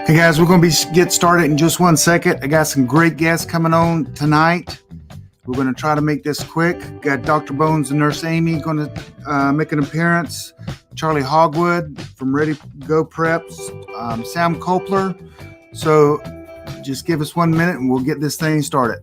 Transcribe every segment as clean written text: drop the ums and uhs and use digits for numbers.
Hey guys, we're going to get started in just 1 second. I got some great guests coming on tonight. We're going to try to make this quick. Got Dr. Bones and Nurse Amy going to make an appearance. Charlie Hogwood from Ready Go Preps. Sam Kopler. So just give us 1 minute and we'll get this thing started.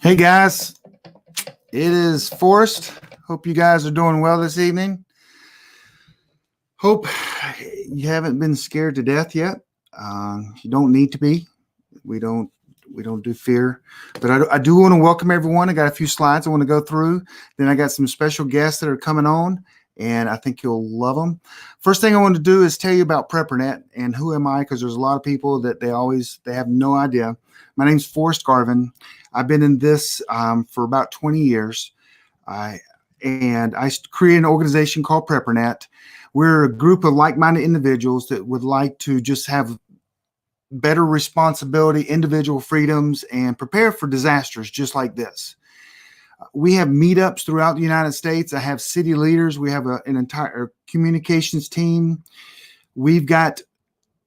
Hey guys, It is Forrest. Hope you guys are doing well this evening. Hope you haven't been scared to death yet. You don't need to be. We don't do fear, but I do want to welcome everyone. I got a few slides I want to go through. Then I got some special guests that are coming on, and I think you'll love them. First thing I want to do is tell you about PrepperNet and who am I, because there's a lot of people that they have no idea. My name's Forrest Garvin. I've been in this for about 20 years. I created an organization called PrepperNet. We're a group of like-minded individuals that would like to just have better responsibility, individual freedoms, and prepare for disasters just like this. We have meetups throughout the United States. I have city leaders. We have an entire communications team.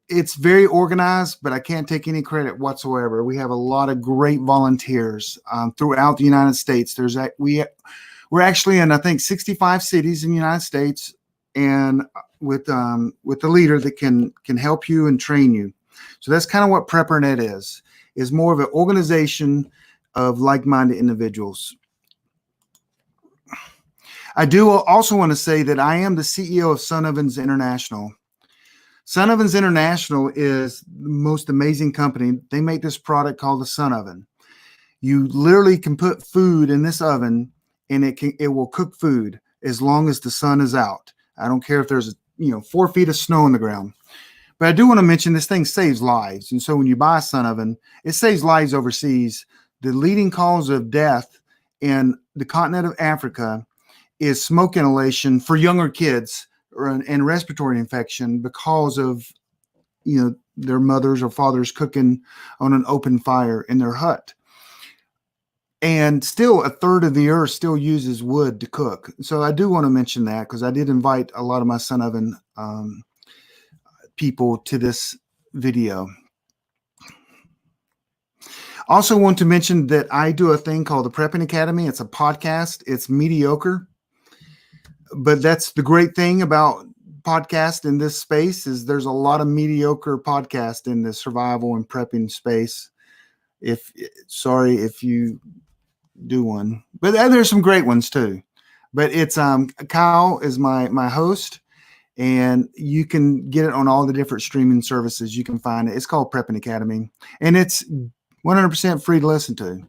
It's very organized, but I can't take any credit whatsoever. We have a lot of great volunteers throughout the United States. We're actually in, I think, 65 cities in the United States, and with a leader that can help you and train you. So that's kind of what PrepperNet is more of an organization of like-minded individuals. I do also want to say that I am the CEO of Sun Ovens International. Sun Ovens International is the most amazing company. They make this product called the Sun Oven. You literally can put food in this oven, and it will cook food as long as the sun is out. I don't care if there's 4 feet of snow on the ground. But I do want to mention this thing saves lives. And so when you buy a Sun Oven, it saves lives overseas. The leading cause of death in the continent of Africa is smoke inhalation for younger kids and respiratory infection because of their mothers or fathers cooking on an open fire in their hut. And still, a third of the earth still uses wood to cook. So I do want to mention that because I did invite a lot of my Sun Oven people to this video. Also want to mention that I do a thing called the Prepping Academy. It's a podcast. It's mediocre, but that's the great thing about podcast in this space is there's a lot of mediocre podcasts in the survival and prepping space. Sorry if you do one, but there's some great ones too. But it's Kyle is my host. And you can get it on all the different streaming services. You can find it. It's called Prepping Academy. And it's 100% free to listen to.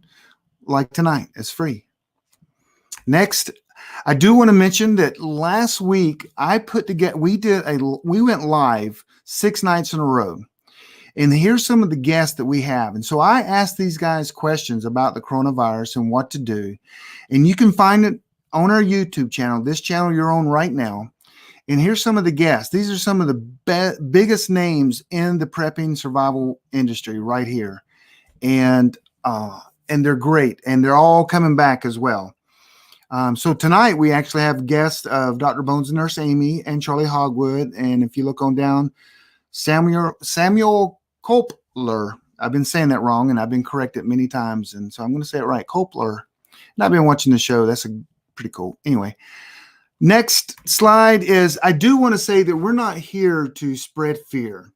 Like tonight, it's free. Next, I do want to mention that last week we went live 6 nights in a row. And here's some of the guests that we have. And so I asked these guys questions about the coronavirus and what to do. And you can find it on our YouTube channel, this channel you're on right now. And here's some of the guests. These are some of the biggest names in the prepping survival industry right here. And they're great. And they're all coming back as well. So tonight we actually have guests of Dr. Bones and Nurse Amy and Charlie Hogwood. And if you look on down, Samuel Kopler. I've been saying that wrong and I've been corrected many times. And so I'm going to say it right. Kopler. And I've been watching the show. That's pretty cool. Anyway. Next slide is, I do want to say that we're not here to spread fear.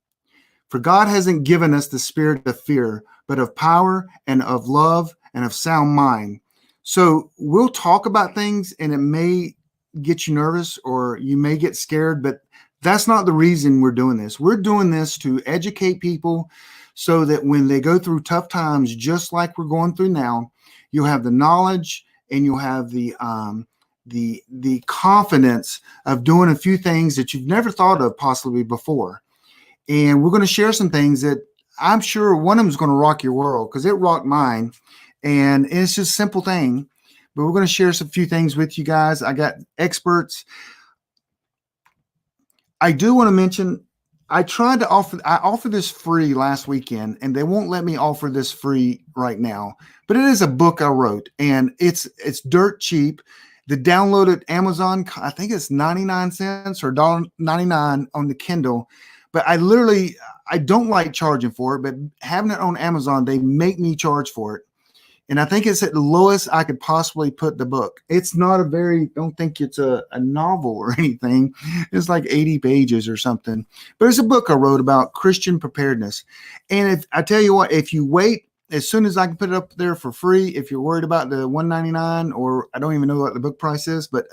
For God hasn't given us the spirit of fear, but of power and of love and of sound mind. So we'll talk about things and it may get you nervous or you may get scared, but that's not the reason we're doing this. We're doing this to educate people so that when they go through tough times, just like we're going through now, you'll have the knowledge and you'll have the confidence of doing a few things that you've never thought of possibly before. And we're going to share some things that I'm sure one of them is going to rock your world because it rocked mine. And it's just a simple thing, but we're going to share some few things with you guys. I got experts. I do want to mention, I offered this free last weekend and they won't let me offer this free right now, but it is a book I wrote and it's dirt cheap. The downloaded Amazon, I think it's 99 cents or $1.99 on the Kindle. But I don't like charging for it, but having it on Amazon, they make me charge for it. And I think it's at the lowest I could possibly put the book. It's not don't think it's a novel or anything. It's like 80 pages or something. But it's a book I wrote about Christian preparedness. And I tell you what, if you wait as soon as I can put it up there for free. If you're worried about the $1.99, or I don't even know what the book price is, but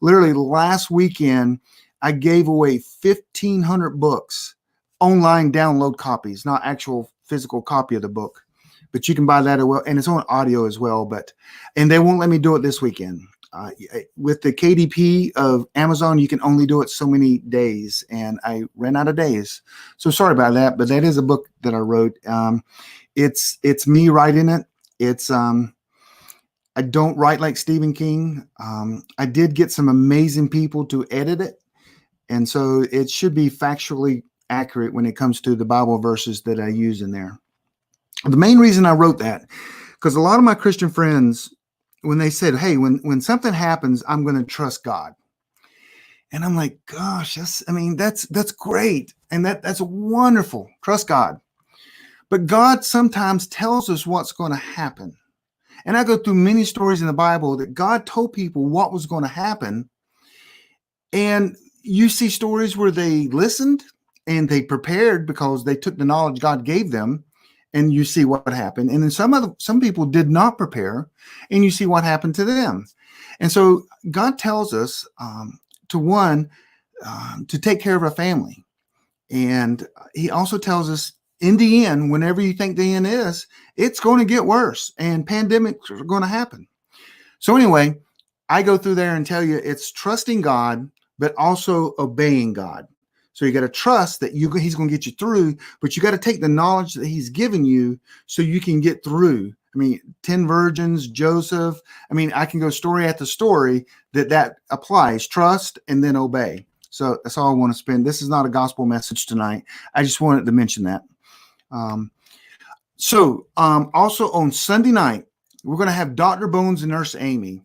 literally last weekend I gave away 1,500 books, online download copies, not actual physical copy of the book, but you can buy that as well, and it's on audio as well. And they won't let me do it this weekend. With the KDP of Amazon, you can only do it so many days, and I ran out of days. So sorry about that, but that is a book that I wrote. It's me writing it. It's I don't write like Stephen King. I did get some amazing people to edit it, and so it should be factually accurate when it comes to the Bible verses that I use in there. The main reason I wrote that, because a lot of my Christian friends, when they said, hey, when something happens, I'm going to trust God. And I'm like, gosh, that's great. And that's wonderful. Trust God. But God sometimes tells us what's going to happen. And I go through many stories in the Bible that God told people what was going to happen. And you see stories where they listened and they prepared because they took the knowledge God gave them, and you see what happened. And then some people did not prepare, and you see what happened to them. And so God tells us to take care of our family. And he also tells us, in the end, whenever you think the end is, it's going to get worse, and pandemics are going to happen. So anyway, I go through there and tell you it's trusting God, but also obeying God. So you got to trust that he's going to get you through, but you got to take the knowledge that he's given you so you can get through. 10 virgins, Joseph. I can go story after story that applies. Trust and then obey. So that's all I want to spend. This is not a gospel message tonight. I just wanted to mention that. Also on Sunday night, we're going to have Dr. Bones and Nurse Amy,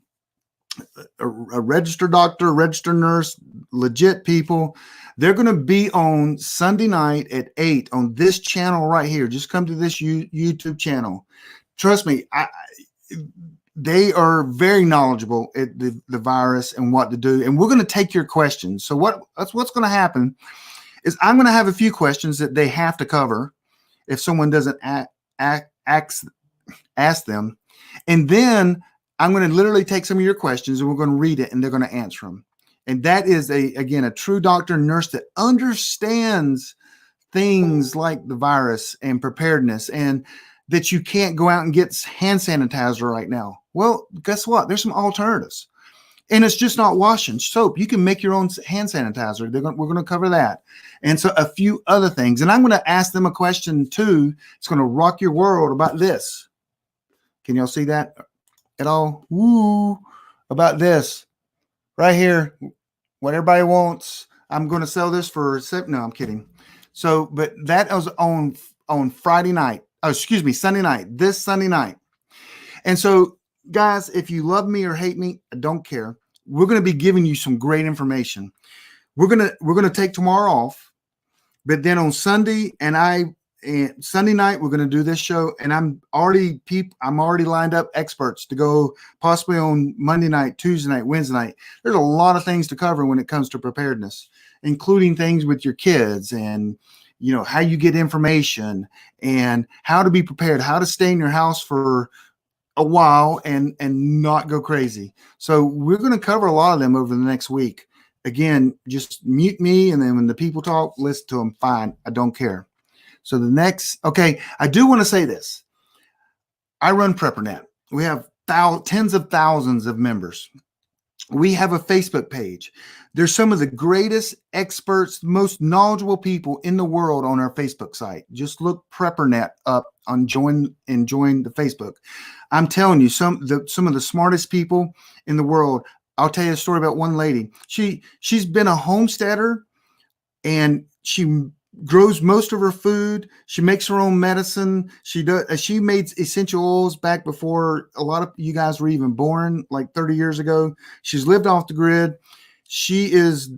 a registered doctor, a registered nurse, legit people. They're going to be on Sunday night at 8 on this channel right here. Just come to this YouTube channel. Trust me, they are very knowledgeable at the virus and what to do. And we're going to take your questions. So what's going to happen is I'm going to have a few questions that they have to cover if someone doesn't ask them. And then I'm going to literally take some of your questions and we're going to read it and they're going to answer them. And that is a true doctor and nurse that understands things like the virus and preparedness, and that you can't go out and get hand sanitizer right now. Well, guess what? There's some alternatives. And it's just not washing soap. You can make your own hand sanitizer. We're going to cover that. And so a few other things. And I'm going to ask them a question too. It's going to rock your world about this. Can y'all see that at all? Woo! About this right here. What everybody wants. I'm going to sell this for no, I'm kidding. So, but that was on Friday night. Oh, excuse me, Sunday night. This Sunday night. And so, guys, if you love me or hate me, I don't care. We're going to be giving you some great information. We're going to take tomorrow off, but then on Sunday Sunday night we're going to do this show, and I'm already lined up experts to go possibly on Monday night, Tuesday night, Wednesday night. There's a lot of things to cover when it comes to preparedness, including things with your kids and how you get information and how to be prepared, how to stay in your house for a while and not go crazy. So we're going to cover a lot of them over the next week. Again, just mute me, and then when the people talk, listen to them. Fine. I don't care. So I do want to say this. I run PrepperNet. We have tens of thousands of members. We have a Facebook page. There's some of the greatest experts, most knowledgeable people in the world on our Facebook site. Just look PrepperNet up on join the Facebook. I'm telling you, some of the smartest people in the world. I'll tell you a story about one lady. She's been a homesteader, and she grows most of her food. She makes her own medicine. She made essential oils back before a lot of you guys were even born, like 30 years ago. She's lived off the grid. She is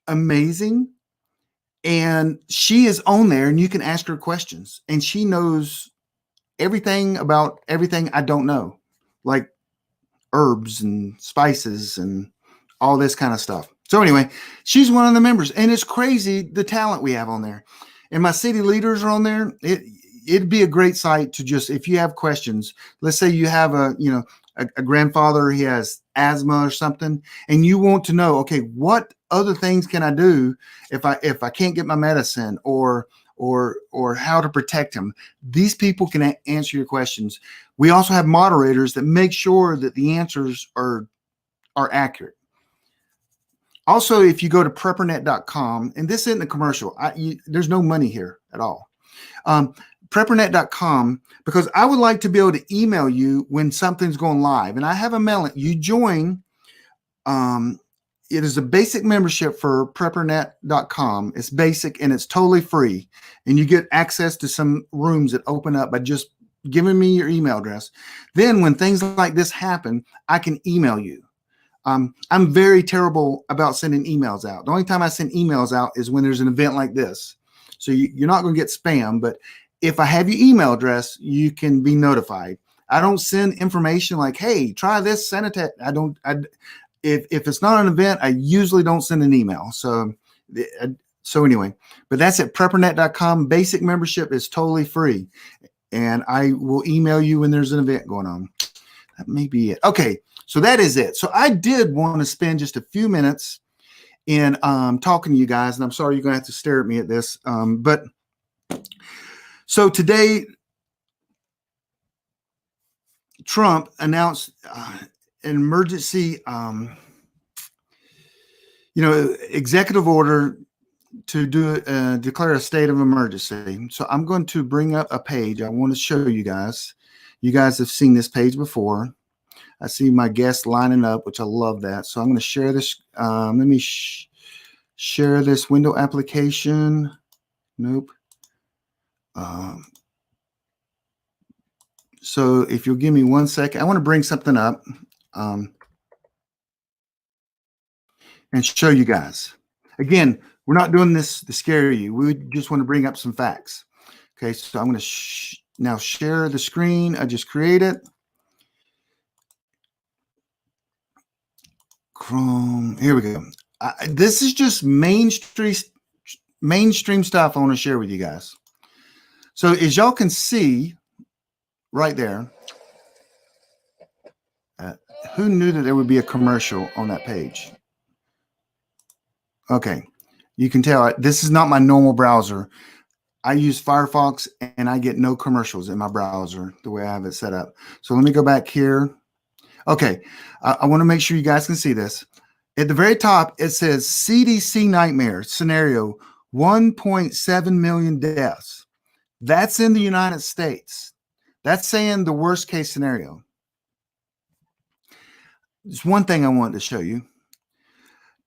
amazing. And she is on there, and you can ask her questions, and she knows everything about everything I don't know, like herbs and spices and all this kind of stuff. So anyway, she's one of the members, and it's crazy the talent we have on there. And my city leaders are on there. it'd be a great site to just, if you have questions, let's say you have a grandfather, he has asthma or something, and you want to know, okay, what other things can I do if I can't get my medicine, or how to protect him. These people can answer your questions. We also have moderators that make sure that the answers are accurate. Also, if you go to preppernet.com, and this isn't a commercial, there's no money here at all. Preppernet.com, because I would like to be able to email you when something's going live. And I have a mail. You join. It is a basic membership for preppernet.com. It's basic and it's totally free. And you get access to some rooms that open up by just giving me your email address. Then when things like this happen, I can email you. I'm very terrible about sending emails out. The only time I send emails out is when there's an event like this. So you're not going to get spam, but if I have your email address, you can be notified. I don't send information like, hey, try this, send it to, if it's not an event, I usually don't send an email. So anyway, but that's at preppernet.com. Basic membership is totally free. And I will email you when there's an event going on. That may be it. Okay. So that is it. So I did want to spend just a few minutes in talking to you guys, and I'm sorry you're going to have to stare at me at this. But so today, Trump announced an emergency, executive order to declare a state of emergency. So I'm going to bring up a page I want to show you guys. You guys have seen this page before. I see my guests lining up, which I love that. So I'm going to share this. Let me share this window application. Nope. So if you'll give me 1 second, I want to bring something up and show you guys. Again, we're not doing this to scare you. We just want to bring up some facts. Okay, so I'm going to now share the screen I just created. Chrome. Here we go. This is just mainstream stuff I want to share with you guys. So as y'all can see right there, who knew that there would be a commercial on that page? Okay, you can tell this is not my normal browser. I use Firefox and I get no commercials in my browser the way I have it set up. So let me go back here. Okay, I want to make sure you guys can see this. At the very top, it says CDC nightmare scenario, 1.7 million deaths. That's in the United States. That's saying the worst case scenario. There's one thing I wanted to show you.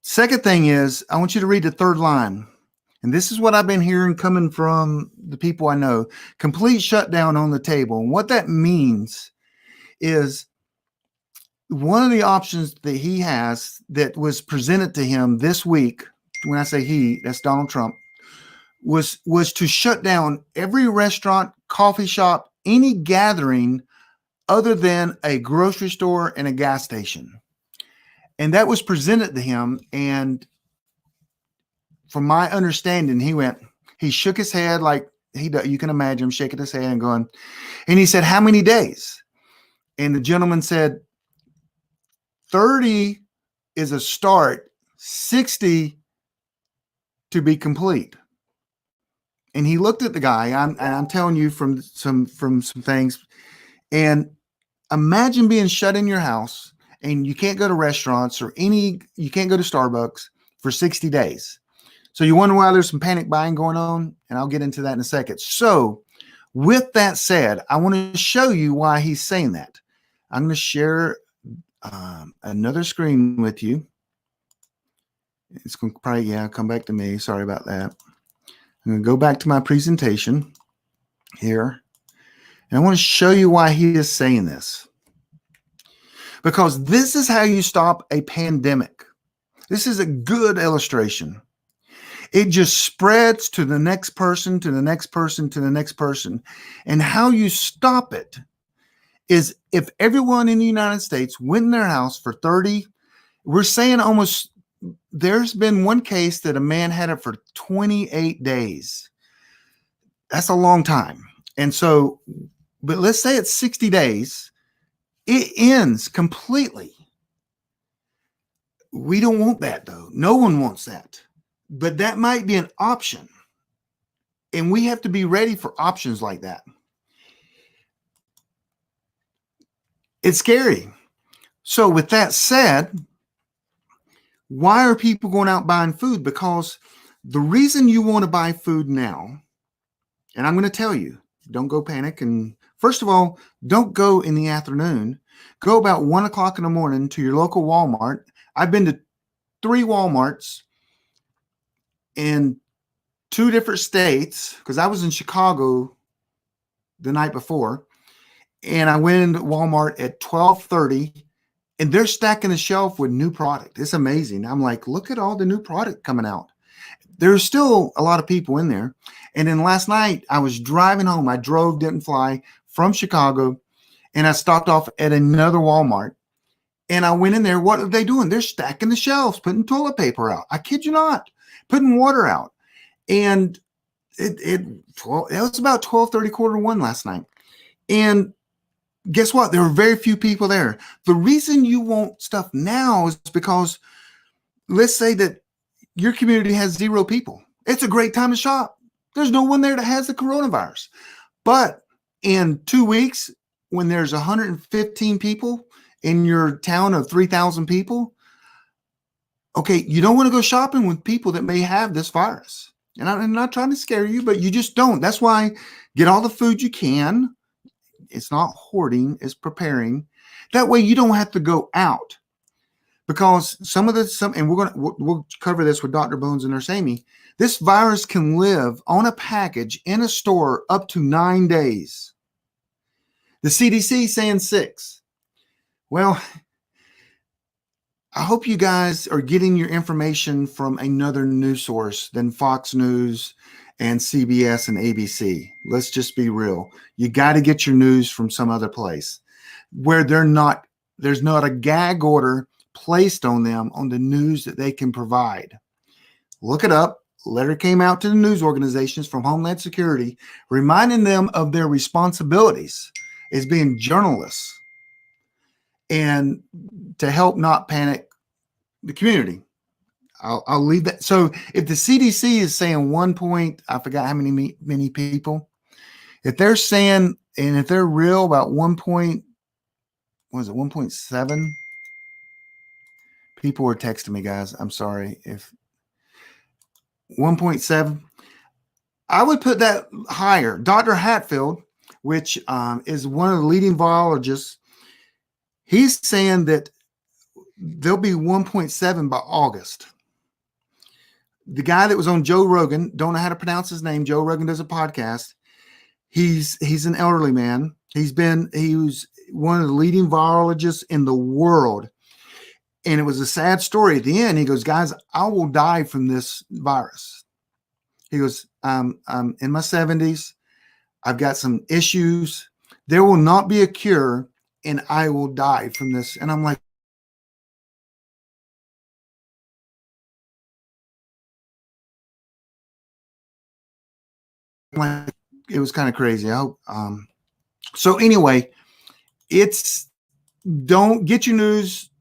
Second thing is, I want you to read the third line. And this is what I've been hearing coming from the people I know. Complete shutdown on the table. And what that means is one of the options that he has that was presented to him this week, when I say he, that's Donald Trump, was to shut down every restaurant, coffee shop, any gathering other than a grocery store and a gas station. And that was presented to him. And from my understanding, he shook his head like you can imagine him shaking his head and going, and he said, how many days? And the gentleman said, 30 is a start, 60 to be complete. And he looked at the guy. I'm telling you from some things. And imagine being shut in your house and you can't go to restaurants you can't go to Starbucks for 60 days. So you wonder why there's some panic buying going on, and I'll get into that in a second. So with that said, I want to show you why he's saying that. I'm going to share another screen with you. It's going to probably, come back to me. Sorry about that. I'm going to go back to my presentation here. And I want to show you why he is saying this. Because this is how you stop a pandemic. This is a good illustration. It just spreads to the next person, to the next person, to the next person. And how you stop it is if everyone in the United States went in their house for 30, we're saying there's been one case that a man had it for 28 days. That's a long time. And so, but let's say it's 60 days, it ends completely. We don't want that though. No one wants that. But that might be an option. And we have to be ready for options like that. It's scary. So with that said, why are people going out buying food? Because the reason you want to buy food now, and I'm going to tell you, don't go panic. And first of all, don't go in the afternoon. Go about 1 o'clock in the morning to your local Walmart. I've been to 3 Walmarts in 2 different states because I was in Chicago the night before. And I went into Walmart at 12:30 and they're stacking the shelf with new product. It's amazing. I'm like, look at all the new product coming out. There's still a lot of people in there. And then last night I was driving home. I drove, didn't fly from Chicago. And I stopped off at another Walmart. And I went in there. What are they doing? They're stacking the shelves, putting toilet paper out. I kid you not, putting water out. And it was about 12:30, 12:45 last night. And guess what? There were very few people there. The reason you want stuff now is because let's say that your community has 0 people. It's a great time to shop. There's no one there that has the coronavirus. But in 2 weeks, when there's 115 people in your town of 3,000 people, okay, you don't want to go shopping with people that may have this virus. And I'm not trying to scare you, but you just don't. That's why get all the food you can. It's not hoarding, it's preparing. That way you don't have to go out. Because and we'll cover this with Dr. Bones and Nurse Amy. This virus can live on a package in a store up to 9 days. The CDC saying 6. Well, I hope you guys are getting your information from another news source than Fox News and CBS and ABC. Let's just be real. You got to get your news from some other place where there's not a gag order placed on them on the news that they can provide. Look it up. Letter came out to the news organizations from Homeland Security, reminding them of their responsibilities as being journalists and to help not panic the community. I'll leave that. So if the CDC is saying I forgot how many people, if they're saying, and if they're real about 1.7 people were texting me, guys. I'm sorry. If 1.7, I would put that higher. Dr. Hatfield, which is one of the leading virologists, he's saying that there'll be 1.7 by August. The guy that was on Joe Rogan, don't know how to pronounce his name. Joe Rogan does a podcast. He's an elderly man. He was one of the leading virologists in the world. And it was a sad story at the end. He goes, guys, I will die from this virus. He goes, I'm in my 70s. I've got some issues. There will not be a cure and I will die from this. And I'm like, it was kind of crazy. I hope. So anyway, don't get your news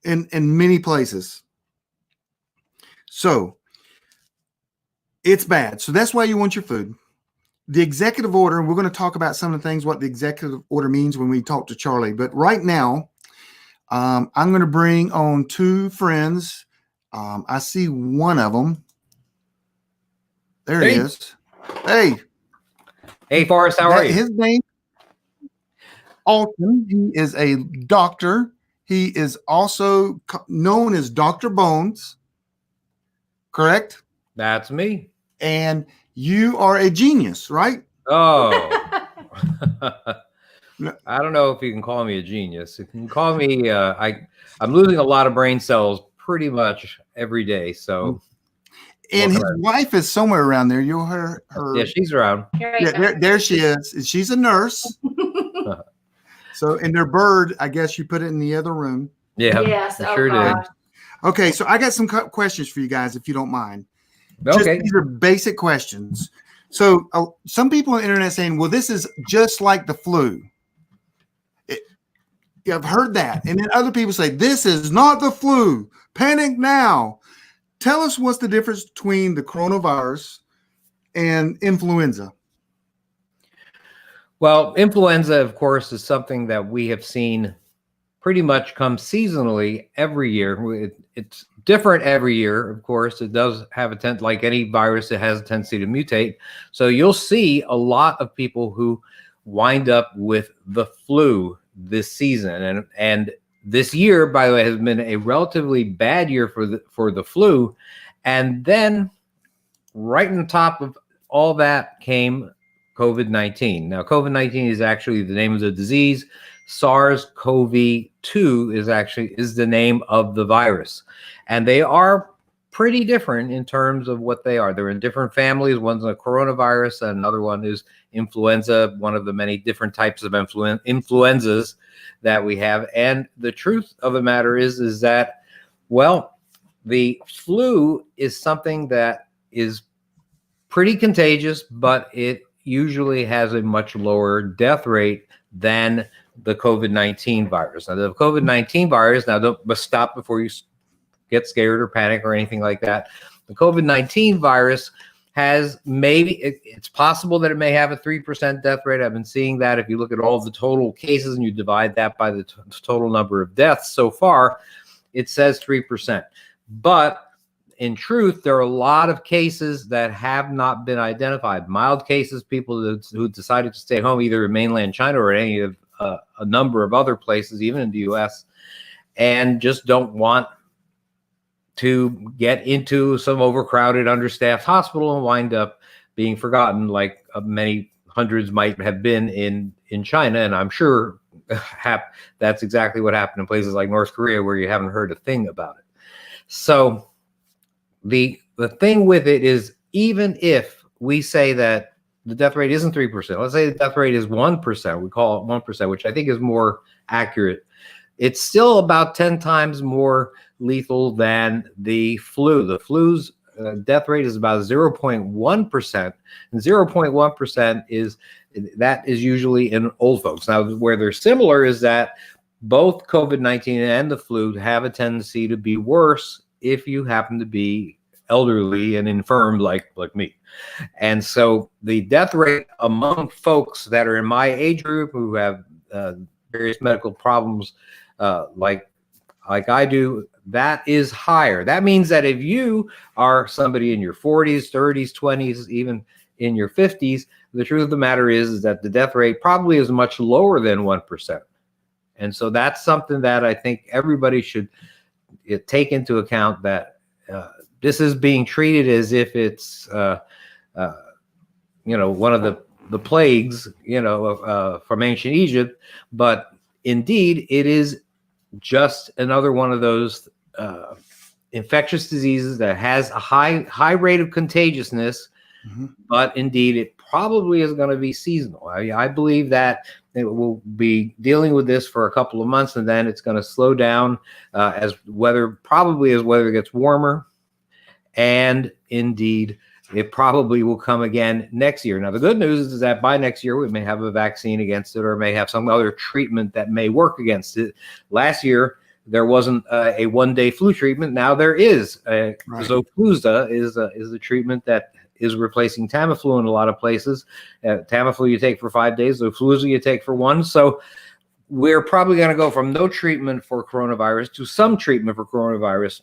in many places. So it's bad. So that's why you want your food. The executive order, and we're going to talk about some of the things, what the executive order means when we talk to Charlie. But right now, I'm going to bring on 2 friends. I see one of them. There he is. Hey, Forrest, how are you? His name, Alton. He is a doctor. He is also known as Dr. Bones. Correct? That's me. And you are a genius, right? Oh. I don't know if you can call me a genius. You can call me, I'm losing a lot of brain cells pretty much every day. So. And his wife is somewhere around there. You'll hear her. Yeah, she's around. Yeah, there she is. She's a nurse. So, and their bird, I guess you put it in the other room. Yeah, yes, I sure did. Okay, so I got some questions for you guys, if you don't mind. Okay. These are basic questions. So some people on the internet saying, well, this is just like the flu. I've heard that. And then other people say, this is not the flu. Panic now. Tell us what's the difference between the coronavirus and influenza. Well, influenza, of course, is something that we have seen pretty much come seasonally every year. It's different every year, of course. It does have like any virus, it has a tendency to mutate. So you'll see a lot of people who wind up with the flu this season. And this year, by the way, has been a relatively bad year for the flu. And then right on top of all that came COVID-19. Now, COVID-19 is actually the name of the disease. SARS-CoV-2 is the name of the virus. And they are pretty different in terms of what they are. They're in different families. One's a coronavirus, and another one is influenza, one of the many different types of influenzas that we have. And the truth of the matter is that, well, the flu is something that is pretty contagious, but it usually has a much lower death rate than the COVID-19 virus. Now, the COVID-19 virus, now don't stop before you get scared or panic or anything like that. The COVID-19 virus has it's possible that it may have a 3% death rate. I've been seeing that. If you look at all the total cases and you divide that by the total number of deaths so far, it says 3%. But in truth, there are a lot of cases that have not been identified. Mild cases, people who decided to stay home, either in mainland China or any of a number of other places, even in the U.S., and just don't want to get into some overcrowded, understaffed hospital and wind up being forgotten, like many hundreds might have been in China. And I'm sure that's exactly what happened in places like North Korea, where you haven't heard a thing about it. So the thing with it is, even if we say that the death rate isn't 3%, let's say the death rate is 1%, we call it 1%, which I think is more accurate. It's still about 10 times more lethal than the flu. The flu's death rate is about 0.1%, and 0.1% is usually in old folks. Now, where they're similar is that both COVID-19 and the flu have a tendency to be worse if you happen to be elderly and infirm like me. And so the death rate among folks that are in my age group who have various medical problems like I do, that is higher. That means that if you are somebody in your 40s, 30s, 20s, even in your 50s, the truth of the matter is that the death rate probably is much lower than 1%. And so that's something that I think everybody should take into account, that this is being treated as if it's one of the plagues, from ancient Egypt, but indeed it is just another one of those infectious diseases that has a high rate of contagiousness, but indeed it probably is going to be seasonal. I believe that it will be dealing with this for a couple of months, and then it's going to slow down as weather gets warmer, and indeed it probably will come again next year. Now, the good news is that by next year, we may have a vaccine against it, or may have some other treatment that may work against it. Last year, there wasn't a one-day flu treatment. Now there is. Right. Xofluza is a treatment that is replacing Tamiflu in a lot of places. Tamiflu you take for 5 days, Xofluza you take for 1. So we're probably going to go from no treatment for coronavirus to some treatment for coronavirus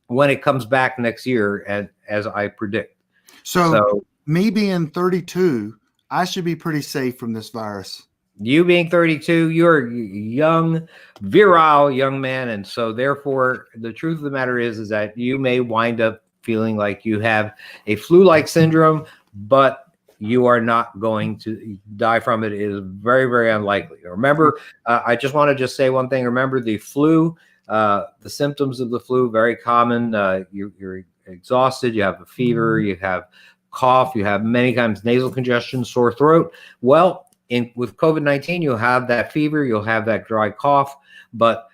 when it comes back next year, as I predict. So me being 32, I should be pretty safe from this virus. You being 32, you're a young, virile young man. And so therefore, the truth of the matter is that you may wind up feeling like you have a flu-like syndrome, but you are not going to die from it. It is very, very unlikely. Remember, I just want to say one thing. Remember, the flu, the symptoms of the flu, very common. You're exhausted, you have a fever, you have cough, you have many times nasal congestion, sore throat. Well, with COVID-19, you'll have that fever, you'll have that dry cough, but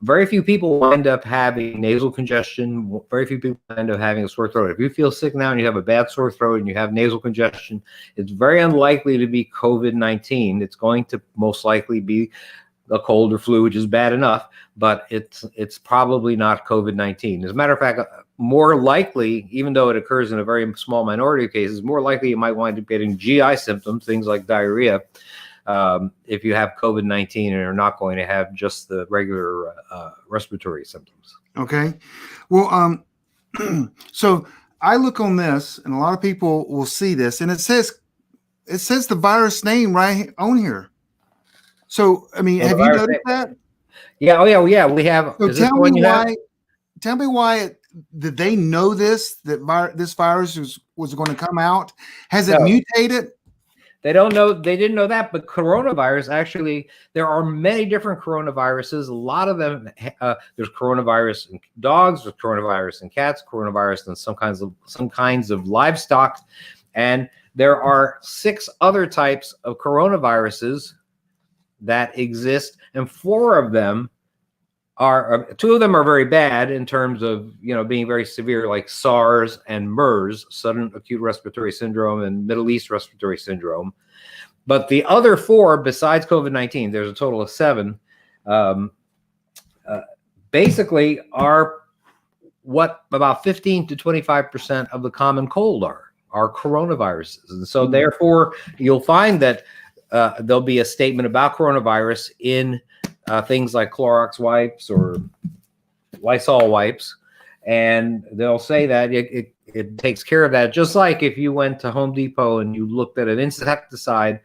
very few people wind up having nasal congestion. Very few people end up having a sore throat. If you feel sick now and you have a bad sore throat and you have nasal congestion, it's very unlikely to be COVID-19. It's going to most likely be a cold or flu, which is bad enough, but it's probably not COVID-19. As a matter of fact, more likely, even though it occurs in a very small minority of cases, more likely you might wind up getting GI symptoms, things like diarrhea, if you have COVID-19 and are not going to have just the regular respiratory symptoms. Okay. Well, so I look on this, and a lot of people will see this, and it says the virus name right on here. So, I mean, have you noticed that? Yeah. Oh, yeah. We have. So tell me why. Tell me why. Did they know this this virus was going to come out? Has it mutated? They don't know. They didn't know that. But coronavirus, actually, there are many different coronaviruses. A lot of them. There's coronavirus in dogs. There's coronavirus in cats. Coronavirus in some kinds of livestock, and there are 6 other types of coronaviruses that exist, and 4 of them are 2 of them are very bad in terms of being very severe, like SARS and MERS, sudden acute respiratory syndrome, and Middle East respiratory syndrome. But the other 4, besides COVID-19, there's a total of 7, basically are what about 15 to 25% of the common cold are coronaviruses. And so therefore you'll find that there'll be a statement about coronavirus in things like Clorox wipes or Lysol wipes, and they'll say that it takes care of that. Just like if you went to Home Depot and you looked at an insecticide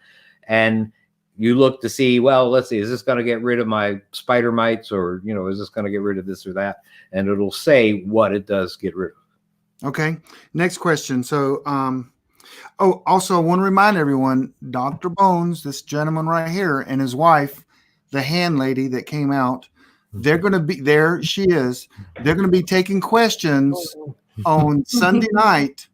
and you look to see, well, let's see, is this going to get rid of my spider mites, or is this going to get rid of this or that? And it'll say what it does get rid of. Okay. Next question. So, also, I want to remind everyone, Dr. Bones, this gentleman right here, and his wife, the hand lady that came out, they're going to be there. She is. They're going to be taking questions on Sunday night.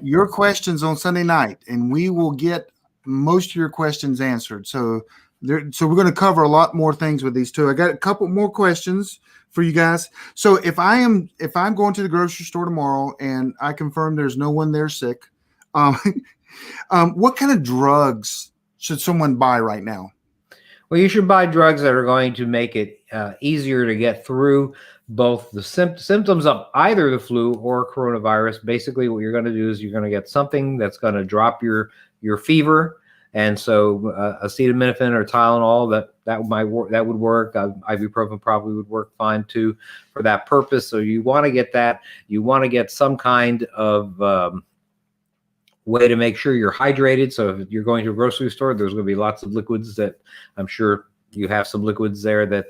Your questions on Sunday night, and we will get most of your questions answered. So we're going to cover a lot more things with these 2. I got a couple more questions for you guys. So if I'm going to the grocery store tomorrow and I confirm there's no one there sick, what kind of drugs should someone buy right now? Well, you should buy drugs that are going to make it easier to get through both the symptoms of either the flu or coronavirus. Basically, what you're going to do is you're going to get something that's going to drop your fever, and so acetaminophen or Tylenol that might work. That would work. Ibuprofen probably would work fine too for that purpose. So you want to get that. You want to get some kind of way to make sure you're hydrated. So if you're going to a grocery store, there's going to be lots of liquids that I'm sure you have some liquids there that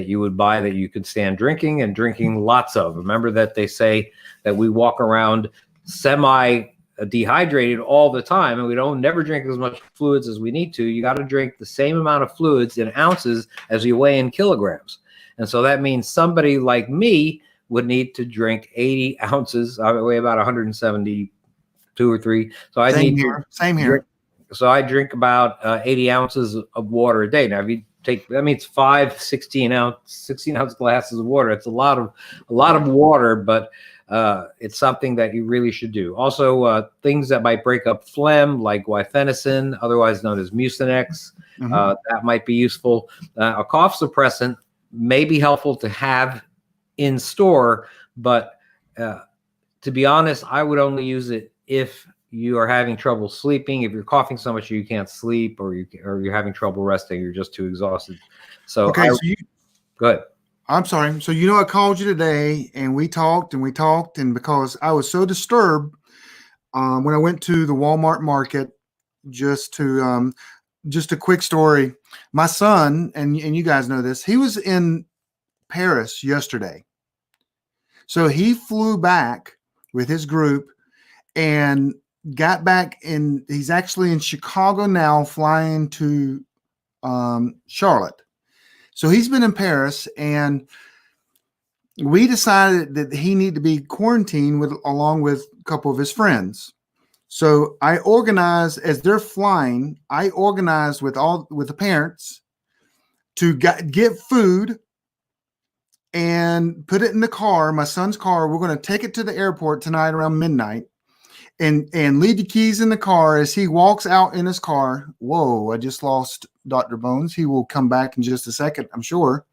you would buy that you could stand drinking lots of. Remember that they say that we walk around semi-dehydrated all the time, and we never drink as much fluids as we need to. You got to drink the same amount of fluids in ounces as you weigh in kilograms. And so that means somebody like me would need to drink 80 ounces. I weigh about 172 or 3. So I Same here. So I drink about 80 ounces of water a day. Now, if you take, that means 5 16 ounce glasses of water. It's a lot of water, but it's something that you really should do. Also, things that might break up phlegm, like guaifenesin, otherwise known as Mucinex, that might be useful. A cough suppressant may be helpful to have in store, but to be honest, I would only use it if you are having trouble sleeping, if you're coughing so much you can't sleep, or you're having trouble resting, you're just too exhausted. So okay, go ahead. I'm sorry. So I called you today, and we talked, and because I was so disturbed when I went to the Walmart market, just a quick story. My son, and you guys know this, he was in Paris yesterday. So he flew back with his group and got back in. He's actually in Chicago now, flying to Charlotte. So he's been in Paris, and we decided that he needed to be quarantined along with a couple of his friends. So I organized, as they're flying, I organized with the parents to get food and put it in the car, my son's car. We're going to take it to the airport tonight around midnight and leave the keys in the car. As he walks out in his car, whoa, I just lost Dr. Bones. He will come back in just a second, I'm sure.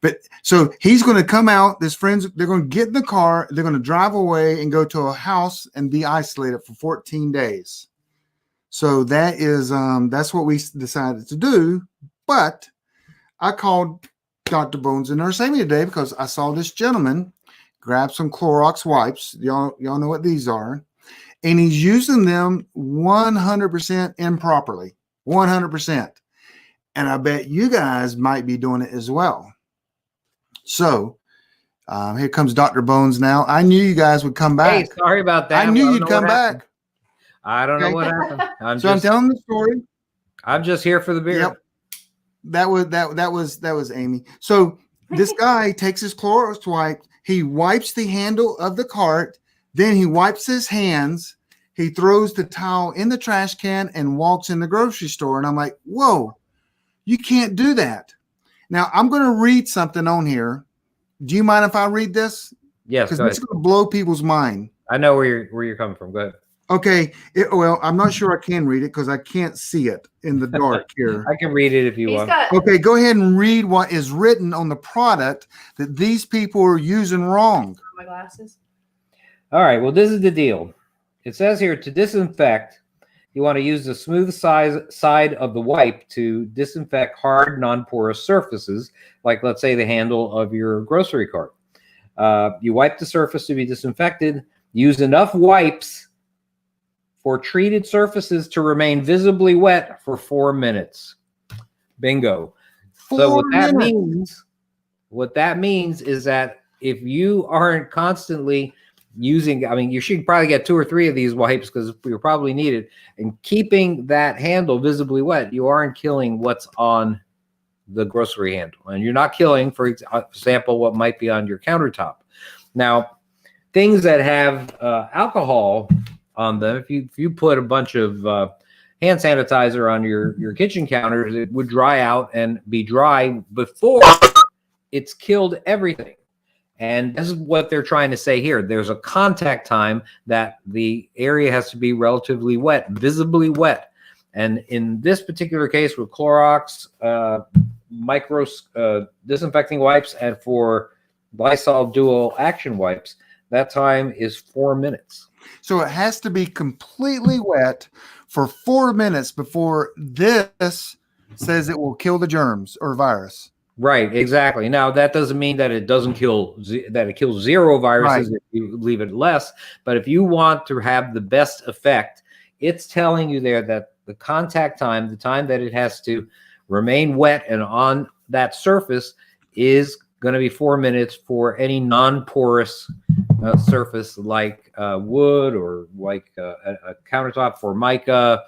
But so he's going to come out. His friends, they're going to get in the car. They're going to drive away and go to a house and be isolated for 14 days. So that is, that's what we decided to do. But I called Dr. Bones and Nurse Amy today because I saw this gentleman grab some Clorox wipes. Y'all know what these are. And he's using them 100% improperly, 100%. And I bet you guys might be doing it as well. So here comes Dr. Bones now. I knew you guys would come back. Hey, sorry about that. I knew you'd come back. I don't know what happened. I'm telling the story. I'm just here for the beer. Yep. That was Amy. So this guy takes his Clorox wipe. He wipes the handle of the cart. Then he wipes his hands. He throws the towel in the trash can and walks in the grocery store. And I'm like, whoa, you can't do that. Now, I'm going to read something on here. Do you mind if I read this? Yes, because it's going to blow people's mind. I know where you're coming from. Go ahead. Okay. Well, I'm not sure I can read it because I can't see it in the dark here. I can read it if you want. Okay, go ahead and read what is written on the product that these people are using wrong. My glasses. All right. Well, this is the deal. It says here to disinfect, you want to use the smooth side of the wipe to disinfect hard, non-porous surfaces, like let's say the handle of your grocery cart. You wipe the surface to be disinfected. Use enough wipes for treated surfaces to remain visibly wet for 4 minutes. Bingo. So what that means is that if you aren't constantly using, I mean, you should probably get 2 or 3 of these wipes because you probably need it. And keeping that handle visibly wet, you aren't killing what's on the grocery handle. And you're not killing, for example, what might be on your countertop. Now, things that have alcohol on them, if you put a bunch of hand sanitizer on your kitchen counters, it would dry out and be dry before it's killed everything. And this is what they're trying to say here. There's a contact time that the area has to be relatively wet, visibly wet. And in this particular case with Clorox, micro disinfecting wipes, and for Lysol dual action wipes, that time is 4 minutes. So it has to be completely wet for 4 minutes before this says it will kill the germs or virus. Right, exactly. Now that doesn't mean that it doesn't kill, that it kills 0 viruses if you leave it less. But if you want to have the best effect, it's telling you there that the contact time, the time that it has to remain wet and on that surface, is going to be 4 minutes for any non-porous surface like wood or like a countertop, formica,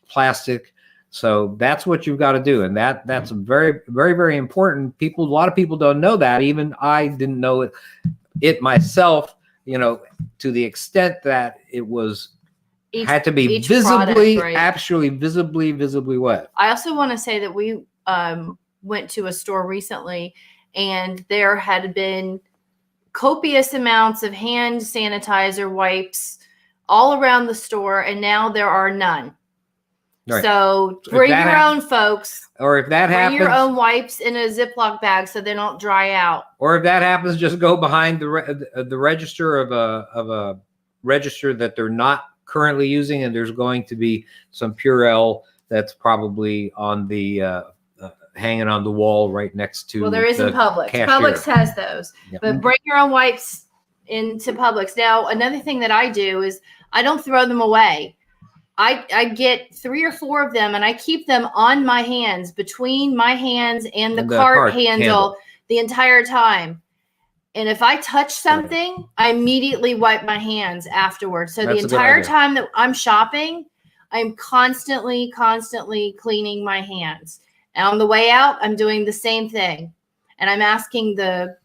plastic. So that's what you've got to do. And that's very, very, very important. A lot of people don't know that. Even I didn't know it myself, to the extent that it had to be visibly, product, right? Actually visibly wet. I also want to say that we went to a store recently and there had been copious amounts of hand sanitizer wipes all around the store, and now there are none. Right. So bring your own, folks. Or if that happens, bring your own wipes in a Ziploc bag so they don't dry out. Or if that happens, just go behind the register of a register that they're not currently using, and there's going to be some Purell that's probably on the hanging on the wall right next to. Well, there isn't Publix. Publix has those, but bring your own wipes into Publix. Now, another thing that I do is I don't throw them away. I get 3 or 4 of them and I keep them on my hands, between my hands and the cart handle the entire time. And if I touch something, I immediately wipe my hands afterwards. So the entire time that I'm shopping, I'm constantly cleaning my hands. And on the way out, I'm doing the same thing. And I'm asking the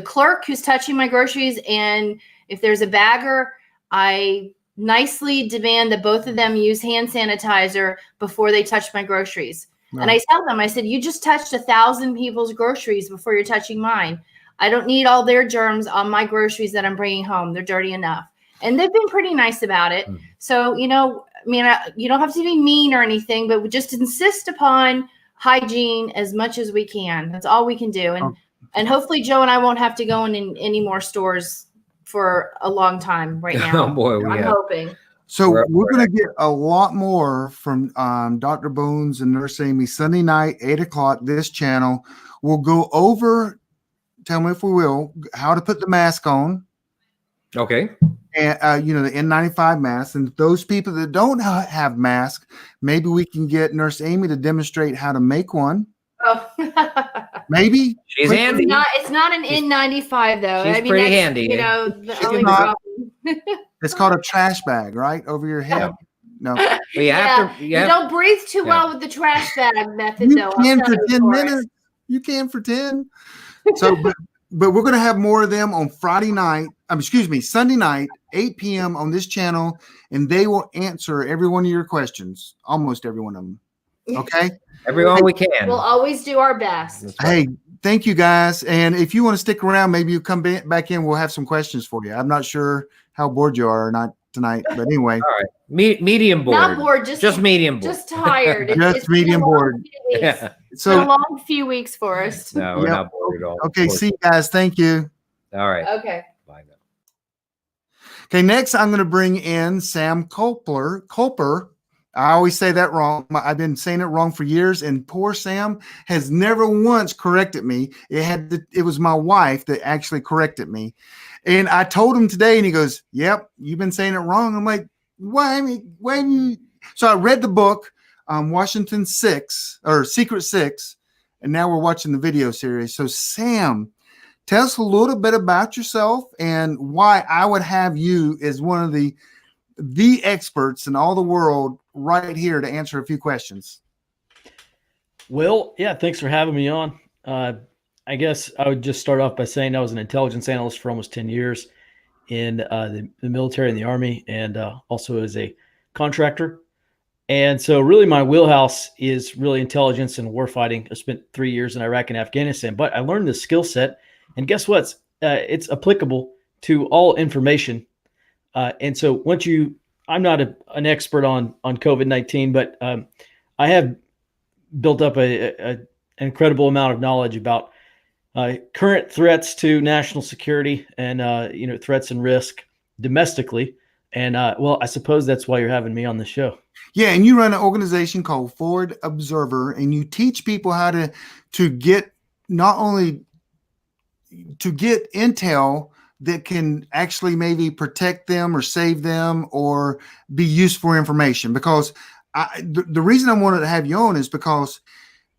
clerk who's touching my groceries, and if there's a bagger, I nicely demand that both of them use hand sanitizer before they touch my groceries. And I tell them, I said, you just touched 1,000 people's groceries before you're touching mine. I don't need all their germs on my groceries that I'm bringing home. They're dirty enough. And they've been pretty nice about it. So, you know, I mean, you don't have to be mean or anything, but we just insist upon hygiene as much as we can. That's all we can do. And hopefully Joe and I won't have to go in any more stores for a long time right now. Oh boy, I'm hoping. So we're going to get a lot more from Dr. Bones and Nurse Amy Sunday night, 8 o'clock, this channel. We'll go over, tell me if we will, how to put the mask on. Okay. And, you know, the N95 mask. And those people that don't have masks, maybe we can get Nurse Amy to demonstrate how to make one. Oh, maybe. She's handy. It's not an N95 though. She's pretty handy. You know, the only problem. It's called a trash bag, right? Over your head. No. But you don't breathe too well with the trash bag method, you though. Can for 10 minutes. You can for 10. So, but we're going to have more of them on Friday night. Sunday night, 8 p.m. on this channel, and they will answer every one of your questions. Almost every one of them. Okay. Everyone we can. We'll always do our best. Hey, thank you guys. And if you want to stick around, maybe you come back in. We'll have some questions for you. I'm not sure how bored you are or not tonight, but anyway. All right. Medium bored. Not bored, just medium bored. Just tired. Just medium bored. Yeah. So it's been a long few weeks for us. No, we're not bored at all. Okay, see you guys. Thank you. All right. Okay. Bye now. Okay, next I'm going to bring in Sam Culper. I always say that wrong. I've been saying it wrong for years, and poor Sam has never once corrected me. It was my wife that actually corrected me. And I told him today, and he goes, "Yep, you've been saying it wrong." I'm like, "Why? So I read the book, Washington 6 or Secret 6, and now we're watching the video series. So Sam, tell us a little bit about yourself and why I would have you as one of the experts in all the world right here to answer a few questions. Well, yeah, thanks for having me on. I guess I would just start off by saying I was an intelligence analyst for almost 10 years in the military and the Army, and also as a contractor. And so really my wheelhouse is really intelligence and warfighting. I spent 3 years in Iraq and Afghanistan, but I learned this skill set, and guess what? It's applicable to all information. And so I'm not an expert on COVID-19, but I have built up an incredible amount of knowledge about current threats to national security and threats and risk domestically. And well, I suppose that's why you're having me on the show. Yeah, and you run an organization called Forward Observer, and you teach people how to get not only to get intel that can actually maybe protect them or save them or be useful information. Because the reason I wanted to have you on is because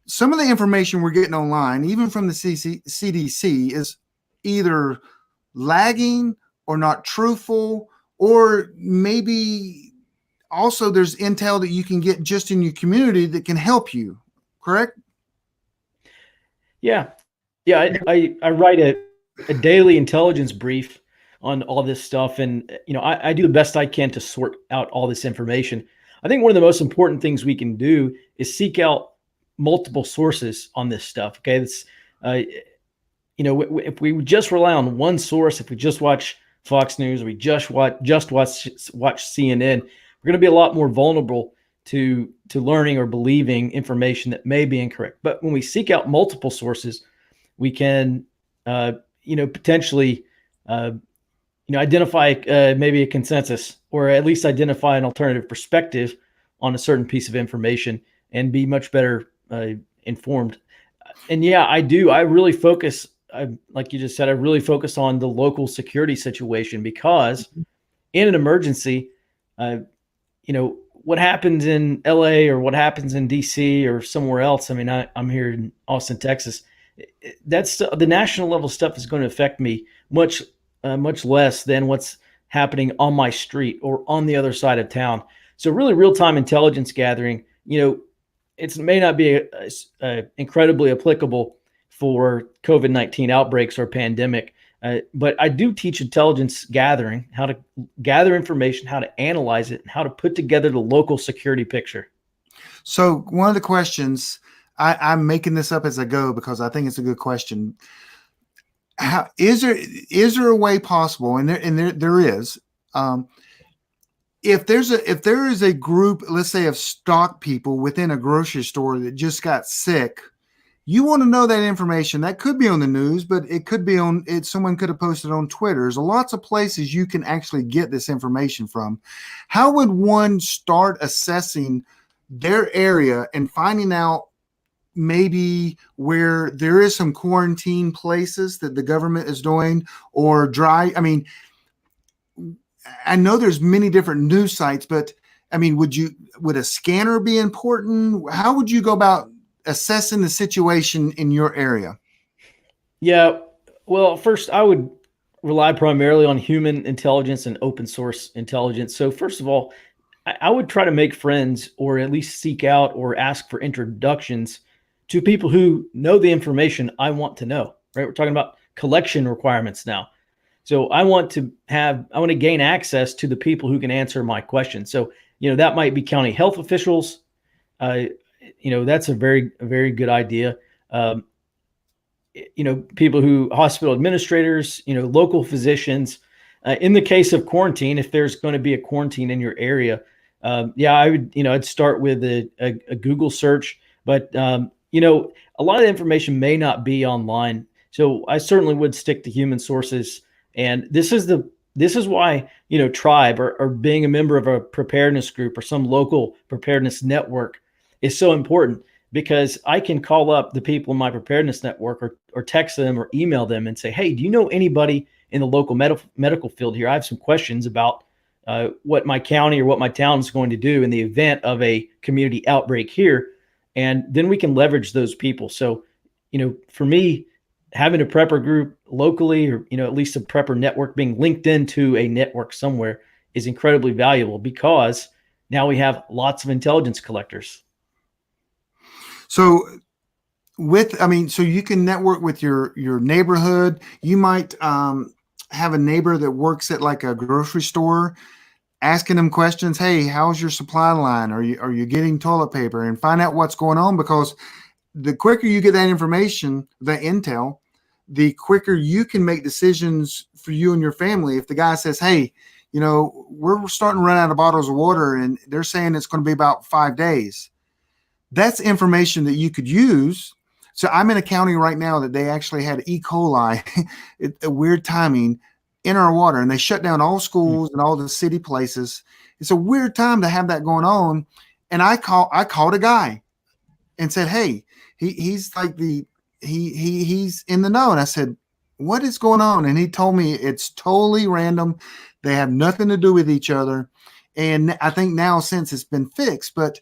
some of the information we're getting online, even from the CDC, is either lagging or not truthful, or maybe also there's intel that you can get just in your community that can help you, correct? Yeah. I write a daily intelligence brief on all this stuff. And, I do the best I can to sort out all this information. I think one of the most important things we can do is seek out multiple sources on this stuff. Okay. That's, if we just rely on one source, if we just watch Fox News, we just watch CNN, we're going to be a lot more vulnerable to learning or believing information that may be incorrect. But when we seek out multiple sources, we can, potentially, identify maybe a consensus, or at least identify an alternative perspective on a certain piece of information and be much better informed. And yeah, I do. I really focus, like you just said, I really focus on the local security situation, because in an emergency, what happens in LA or what happens in DC or somewhere else. I mean, I'm here in Austin, Texas. That's the national level stuff is going to affect me much less than what's happening on my street or on the other side of town. So really real-time intelligence gathering, it may not be incredibly applicable for COVID-19 outbreaks or pandemic, but I do teach intelligence gathering, how to gather information, how to analyze it, and how to put together the local security picture. So one of the questions I'm making this up as I go because I think it's a good question. How is there a way possible? And there is. If there is a group, let's say, of stock people within a grocery store that just got sick, you want to know that information. That could be on the news, but it could be on it. Someone could have posted on Twitter. There's lots of places you can actually get this information from. How would one start assessing their area and finding out maybe where there is some quarantine places that the government is doing, or dry? I mean, I know there's many different news sites, but I mean, would a scanner be important? How would you go about assessing the situation in your area? Yeah, well, first I would rely primarily on human intelligence and open source intelligence. So first of all, I would try to make friends, or at least seek out or ask for introductions to people who know the information I want to know, right? We're talking about collection requirements now. So I want to gain access to the people who can answer my questions. So, that might be county health officials. That's a very good idea. People hospital administrators, local physicians. In the case of quarantine, if there's going to be a quarantine in your area, I would, I'd start with a Google search, but, a lot of the information may not be online. So I certainly would stick to human sources. And this is why, Tribe or being a member of a preparedness group or some local preparedness network is so important, because I can call up the people in my preparedness network or text them or email them and say, hey, do you know anybody in the local medical field here? I have some questions about what my county or what my town is going to do in the event of a community outbreak here. And then we can leverage those people. So, for me, having a prepper group locally, or, at least a prepper network being linked into a network somewhere, is incredibly valuable, because now we have lots of intelligence collectors. So so you can network with your neighborhood. You might have a neighbor that works at like a grocery store, asking them questions. Hey, how's your supply line? Are you getting toilet paper? And find out what's going on, because the quicker you get that information, the intel, the quicker you can make decisions for you and your family. If the guy says, hey, we're starting to run out of bottles of water and they're saying it's going to be about 5 days, that's information that you could use. So I'm in a county right now that they actually had E. coli, a weird timing, in our water, and they shut down all schools and all the city places. It's a weird time to have that going on. And I called a guy and said, hey, he's like he's in the know. And I said, what is going on? And he told me it's totally random. They have nothing to do with each other. And I think now since it's been fixed, but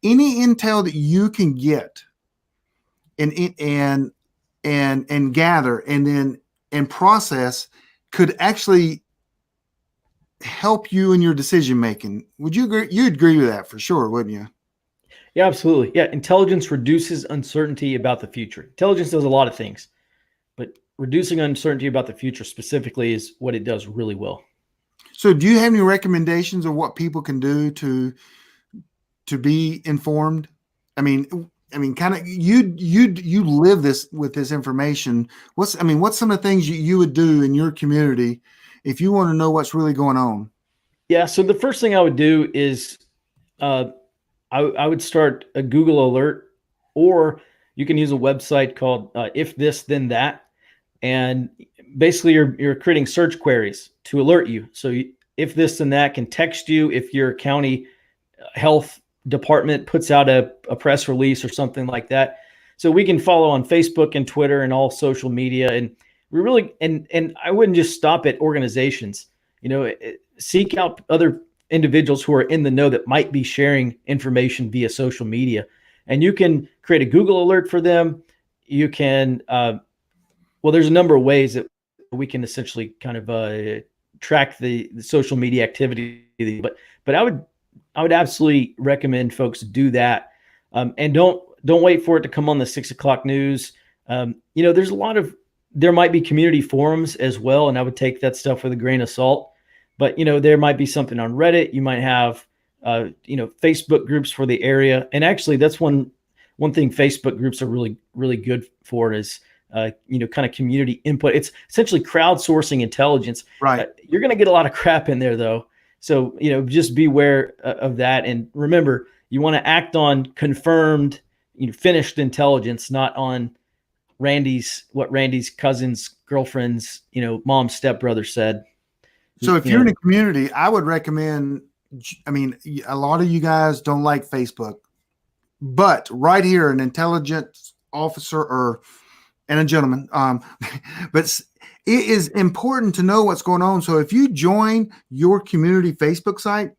any intel that you can get and gather and process could actually help you in your decision making. Would you agree? You'd agree with that for sure, wouldn't you? Yeah, absolutely. Yeah, intelligence reduces uncertainty about the future. Intelligence does a lot of things, but reducing uncertainty about the future specifically is what it does really well. So do you have any recommendations of what people can do to be informed? I mean, kind of you live this with this information. What's some of the things you would do in your community if you want to know what's really going on? Yeah. So the first thing I would do is, I would start a Google alert, or you can use a website called If This Then That, and basically you're creating search queries to alert you. So If This Then That can text you if your county health department puts out a press release or something like that. So we can follow on Facebook and Twitter and all social media, and we really and I wouldn't just stop at organizations. Seek out other individuals who are in the know that might be sharing information via social media, and you can create a Google alert for them. You can, there's a number of ways that we can essentially kind of track the social media activity. But I would absolutely recommend folks do that, and don't wait for it to come on the 6 o'clock news. There might be community forums as well, and I would take that stuff with a grain of salt. But, there might be something on Reddit. You might have, Facebook groups for the area. And actually, that's one one thing Facebook groups are really, really good for is, kind of community input. It's essentially crowdsourcing intelligence. Right. You're going to get a lot of crap in there though. So, just beware of that. And remember, you want to act on confirmed, finished intelligence, not on what Randy's cousin's girlfriend's, mom's stepbrother said. So if you're in a community, I would recommend, a lot of you guys don't like Facebook, but right here, an intelligence officer and a gentleman, but it is important to know what's going on. So if you join your community Facebook site,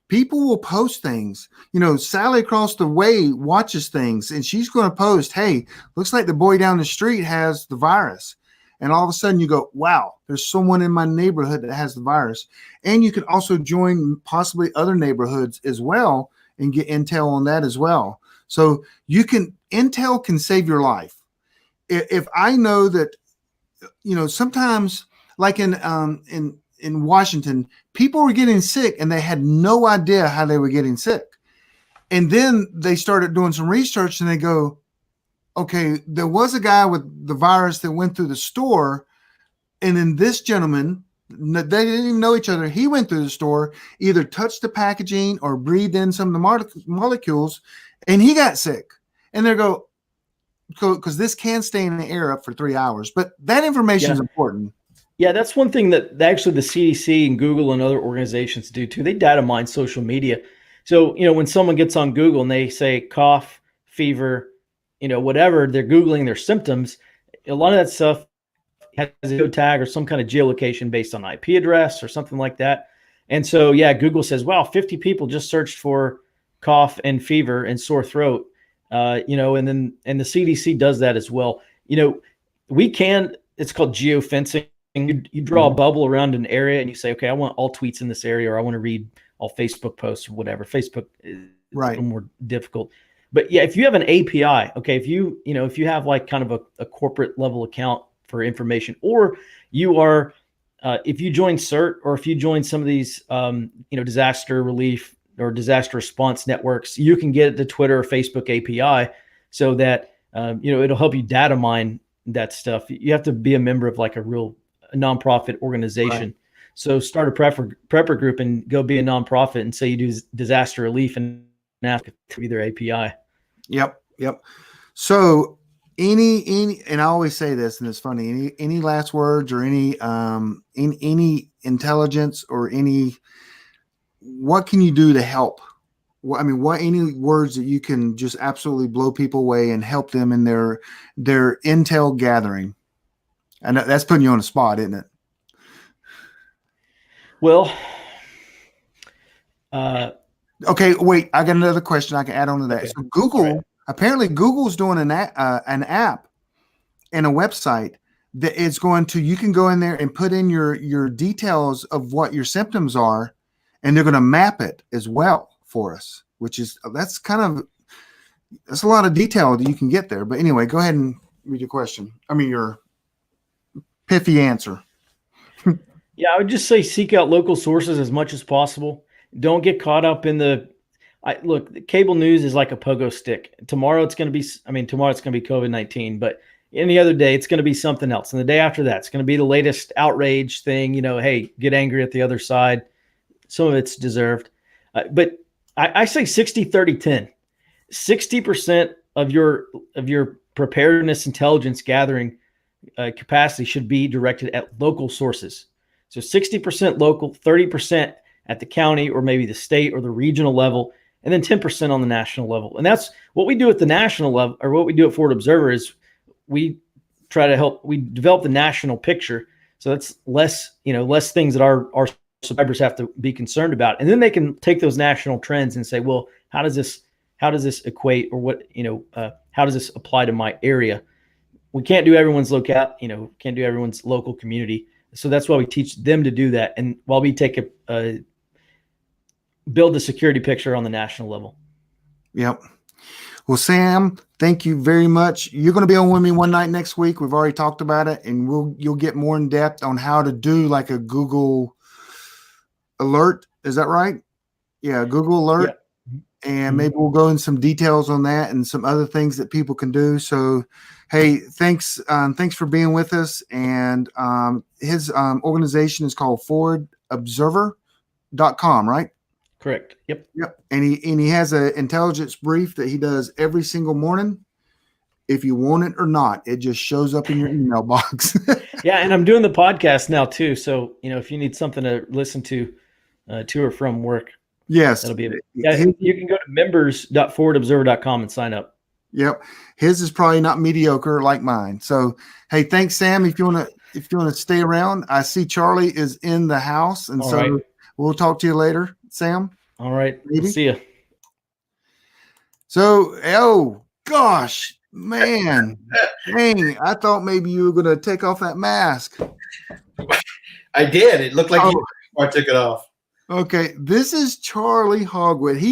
people will post things. Sally across the way watches things, and she's going to post, hey, looks like the boy down the street has the virus. And all of a sudden you go, wow, there's someone in my neighborhood that has the virus. And you can also join possibly other neighborhoods as well and get intel on that as well. So intel can save your life. If I know that, sometimes like in Washington, people were getting sick and they had no idea how they were getting sick. And then they started doing some research and they go, okay, there was a guy with the virus that went through the store. And then this gentleman, they didn't even know each other. He went through the store, either touched the packaging or breathed in some of the molecules, and he got sick. And they go, because this can stay in the air up for 3 hours. But that information is important. Yeah, that's one thing that actually the CDC and Google and other organizations do too. They data mine social media. So, when someone gets on Google and they say cough, fever, whatever, they're Googling their symptoms. A lot of that stuff has a geotag or some kind of geolocation based on IP address or something like that. And so, Google says, wow, 50 people just searched for cough and fever and sore throat. And the CDC does that as well. It's called geofencing. You draw a bubble around an area and you say, okay, I want all tweets in this area, or I want to read all Facebook posts or whatever. Facebook is a little more difficult. But if you have an API, okay, if you have like kind of a corporate level account for information, or you are, if you join CERT, or if you join some of these, disaster relief or disaster response networks, you can get the Twitter or Facebook API so that, it'll help you data mine that stuff. You have to be a member of like a nonprofit organization. Right. So start a prepper group and go be a nonprofit and say you do disaster relief and ask to be their API. Yep. So any, and I always say this, and it's funny, any last words or any intelligence or what can you do to help? Any words that you can just absolutely blow people away and help them in their intel gathering? I know that's putting you on the spot, isn't it? Well, okay, wait. I got another question I can add on to that. Okay. So Google, apparently Google's doing an app and a website that is going to, you can go in there and put in your details of what your symptoms are, and they're going to map it as well for us, that's a lot of detail that you can get there. But anyway, go ahead and read your question. Your pithy answer. I would just say seek out local sources as much as possible. Don't get caught up in the cable news is like a pogo stick. Tomorrow it's going to be COVID-19, but any other day it's going to be something else. And the day after that, it's going to be the latest outrage thing. Hey, get angry at the other side. Some of it's deserved. But I say 60-30-10. 60% of your preparedness intelligence gathering capacity should be directed at local sources. So 60% local, 30% at the county or maybe the state or the regional level, and then 10% on the national level. And that's what we do at the national level, or what we do at Forward Observer is we try to we develop the national picture. So that's less things that our subscribers have to be concerned about. And then they can take those national trends and say, well, how does this equate, or what, how does this apply to my area? We can't do everyone's can't do everyone's local community. So that's why we teach them to do that. And while we take build the security picture on the national level. Yep. Well, Sam, thank you very much. You're going to be on with me one night next week. We've already talked about it, and you'll get more in depth on how to do like a Google alert. Is that right? Yeah. Google alert. and maybe we'll go in some details on that and some other things that people can do. So, hey, thanks for being with us. And his organization is called ForwardObserver.com, right? Correct. Yep. And he has an intelligence brief that he does every single morning. If you want it or not, it just shows up in your email box. Yeah, and I'm doing the podcast now too. So if you need something to listen to or from work, yes, that'll be it. Yeah, you can go to members.forwardobserver.com and sign up. Yep, his is probably not mediocre like mine. So, hey, thanks, Sam. If you want to stay around, I see Charlie is in the house, and we'll talk to you later, Sam. All right, maybe. See you. So, oh gosh, man, dang! I thought maybe you were going to take off that mask. I did. It looked like I took it off. Okay, this is Charlie Hogwood.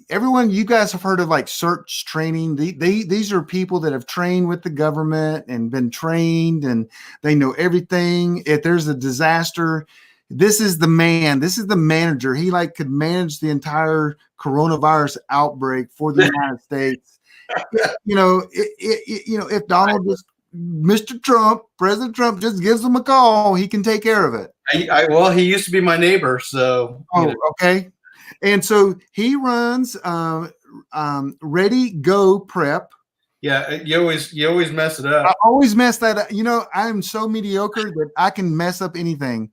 Everyone, you guys have heard of like search training. These are people that have trained with the government and been trained, and they know everything. If there's a disaster, this is the man. This is the manager. He could manage the entire coronavirus outbreak for the United States. If Donald Mr. Trump, President Trump, just gives him a call, he can take care of it. Well, he used to be my neighbor, so. Okay. And so he runs Ready Go Prep. Yeah, you always mess it up. I always mess that up. I'm so mediocre that I can mess up anything.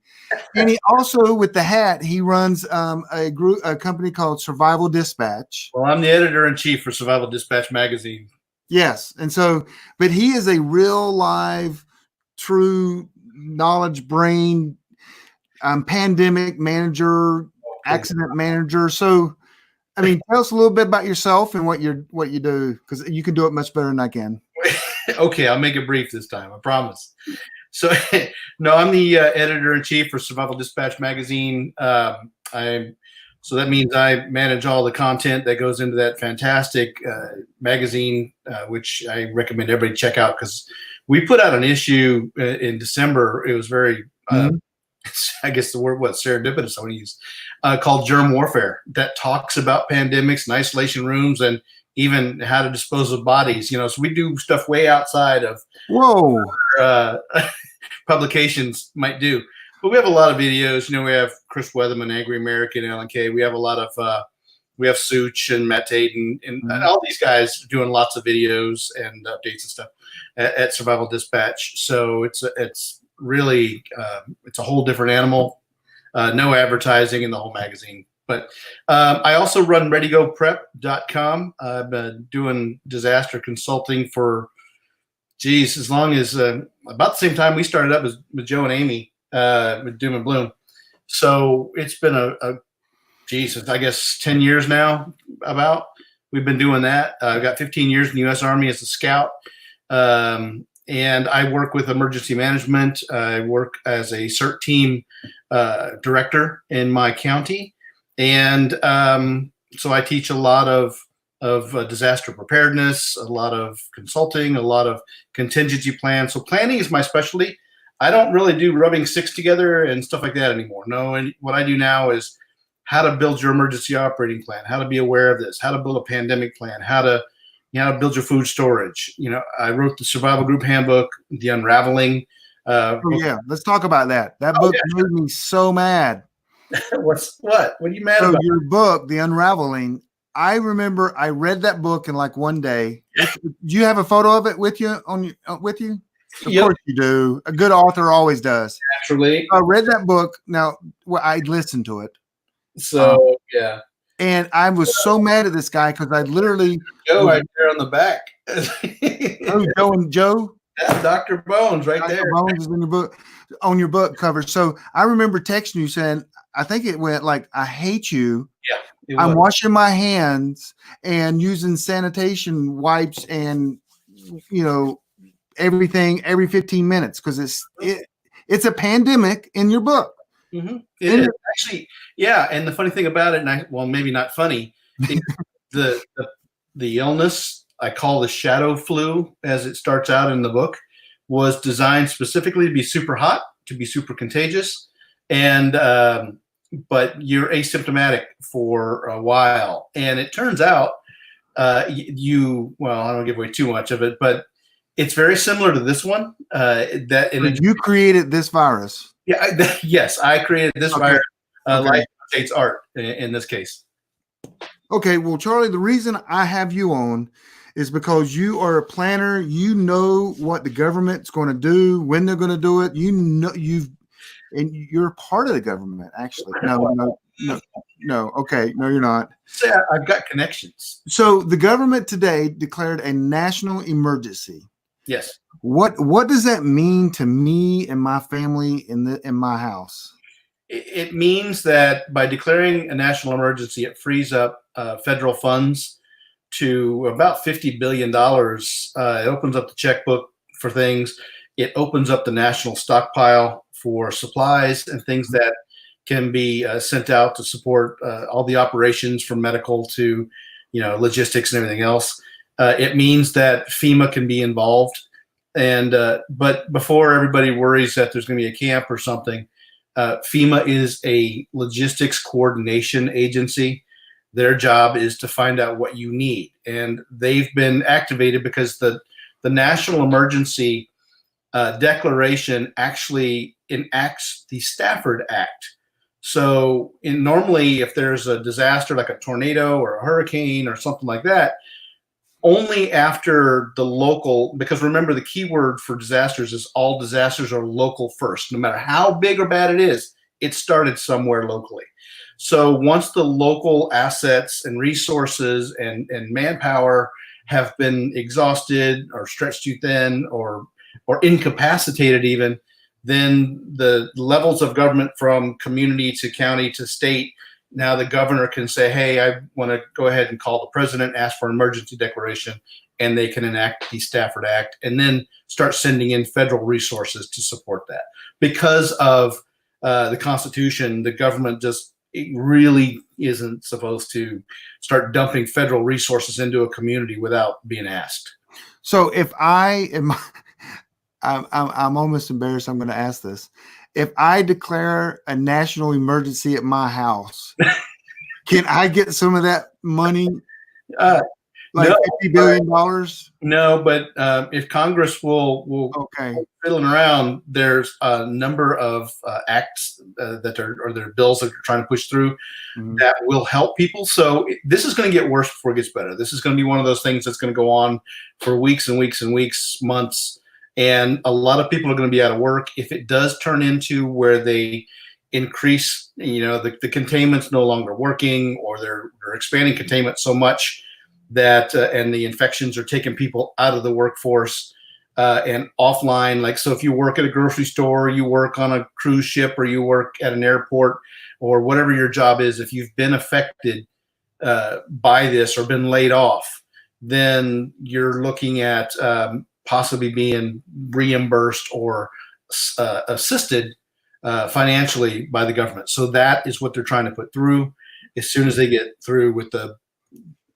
And he also, with the hat, he runs a company called Survival Dispatch. Well, I'm the editor-in-chief for Survival Dispatch magazine. Yes, and so, but he is a real live, true knowledge brain, pandemic manager, accident manager. So, I mean, tell us a little bit about yourself and what you do, because you can do it much better than I can. Okay, I'll make it brief this time. I promise. So, no, I'm the editor-in-chief for Survival Dispatch magazine. So that means I manage all the content that goes into that fantastic magazine, which I recommend everybody check out, because we put out an issue in December. It was very, I guess the word, serendipitous I want to use, called Germ Warfare, that talks about pandemics and isolation rooms and even how to dispose of bodies. So we do stuff way outside of publications might do. But we have a lot of videos. We have Chris Weatherman, Angry American, Alan Kay. We have a lot of, we have Such and Matt Tate and all these guys doing lots of videos and updates and stuff at Survival Dispatch. So it's really, it's a whole different animal. No advertising in the whole magazine. But I also run ReadyGoPrep.com. I've been doing disaster consulting for, as long as about the same time we started up with Joe and Amy. With Doom and Bloom. So it's been I guess 10 years now we've been doing that. I've got 15 years in the U.S. Army as a scout. And I work with emergency management. I work as a CERT team director in my county. And so I teach a lot of disaster preparedness, a lot of consulting, a lot of contingency plans. So planning is my specialty. I don't really do rubbing sticks together and stuff like that anymore. No, and what I do now is how to build your emergency operating plan, how to be aware of this, how to build a pandemic plan, how to build your food storage. I wrote the Survival Group Handbook, The Unraveling. Let's talk about that. That book made me so mad. What are you mad about? Your book, The Unraveling, I remember I read that book in like one day. Do you have a photo of it with you with you? Of course you do. A good author always does. Naturally. I read that book. Now, I listened to it. So, yeah. And I was so mad at this guy because I literally. Joe right there on the back. Joe and Joe? That's Dr. Bones right there. Dr. Bones is in your book, on your book cover. So I remember texting you saying, I think it went like, I hate you. Yeah. I'm washing my hands and using sanitation wipes and, everything every 15 minutes because it's a pandemic in your book. Mm-hmm. It is actually, yeah. And the funny thing about it, maybe not funny, the illness I call the shadow flu, as it starts out in the book, was designed specifically to be super hot, to be super contagious, and but you're asymptomatic for a while. And it turns out well, I don't give away too much of it, but it's very similar to this one. You created this virus. Yeah, yes, I created this virus, like States art in this case. Okay, well, Charlie, the reason I have you on is because you are a planner. You know what the government's going to do, when they're going to do it. You know, you're part of the government, actually. No. Okay, no, you're not. So I've got connections. So the government today declared a national emergency. Yes. What does that mean to me and my family in my house? It means that by declaring a national emergency, it frees up federal funds to about $50 billion. It opens up the checkbook for things. It opens up the national stockpile for supplies and things that can be sent out to support all the operations from medical to, logistics and everything else. It means that FEMA can be involved. And but before everybody worries that there's going to be a camp or something, FEMA is a logistics coordination agency. Their job is to find out what you need. And they've been activated because the National Emergency Declaration actually enacts the Stafford Act. So normally if there's a disaster like a tornado or a hurricane or something like that, only after the local, because remember the key word for disasters is all disasters are local first. No matter how big or bad it is, it started somewhere locally. So once the local assets and resources and manpower have been exhausted or stretched too thin or incapacitated even, then the levels of government from community to county to state, now the governor can say, hey, I want to go ahead and call the president, ask for an emergency declaration, and they can enact the Stafford Act and then start sending in federal resources to support that. Because of the Constitution, the government it really isn't supposed to start dumping federal resources into a community without being asked. So if I am, I'm almost embarrassed I'm going to ask this. If I declare a national emergency at my house, can I get some of that money? No, $50 billion? No, but if Congress will fiddling around, there's a number of acts their bills that are trying to push through that will help people. So this is going to get worse before it gets better. This is going to be one of those things that's going to go on for weeks and weeks and weeks, months. And a lot of people are going to be out of work. If it does turn into where they increase, the containment's no longer working, or they're expanding containment so much that and the infections are taking people out of the workforce and offline. Like, so if you work at a grocery store, you work on a cruise ship, or you work at an airport, or whatever your job is, if you've been affected by this or been laid off, then you're looking at possibly being reimbursed or assisted financially by the government. So that is what they're trying to put through as soon as they get through with the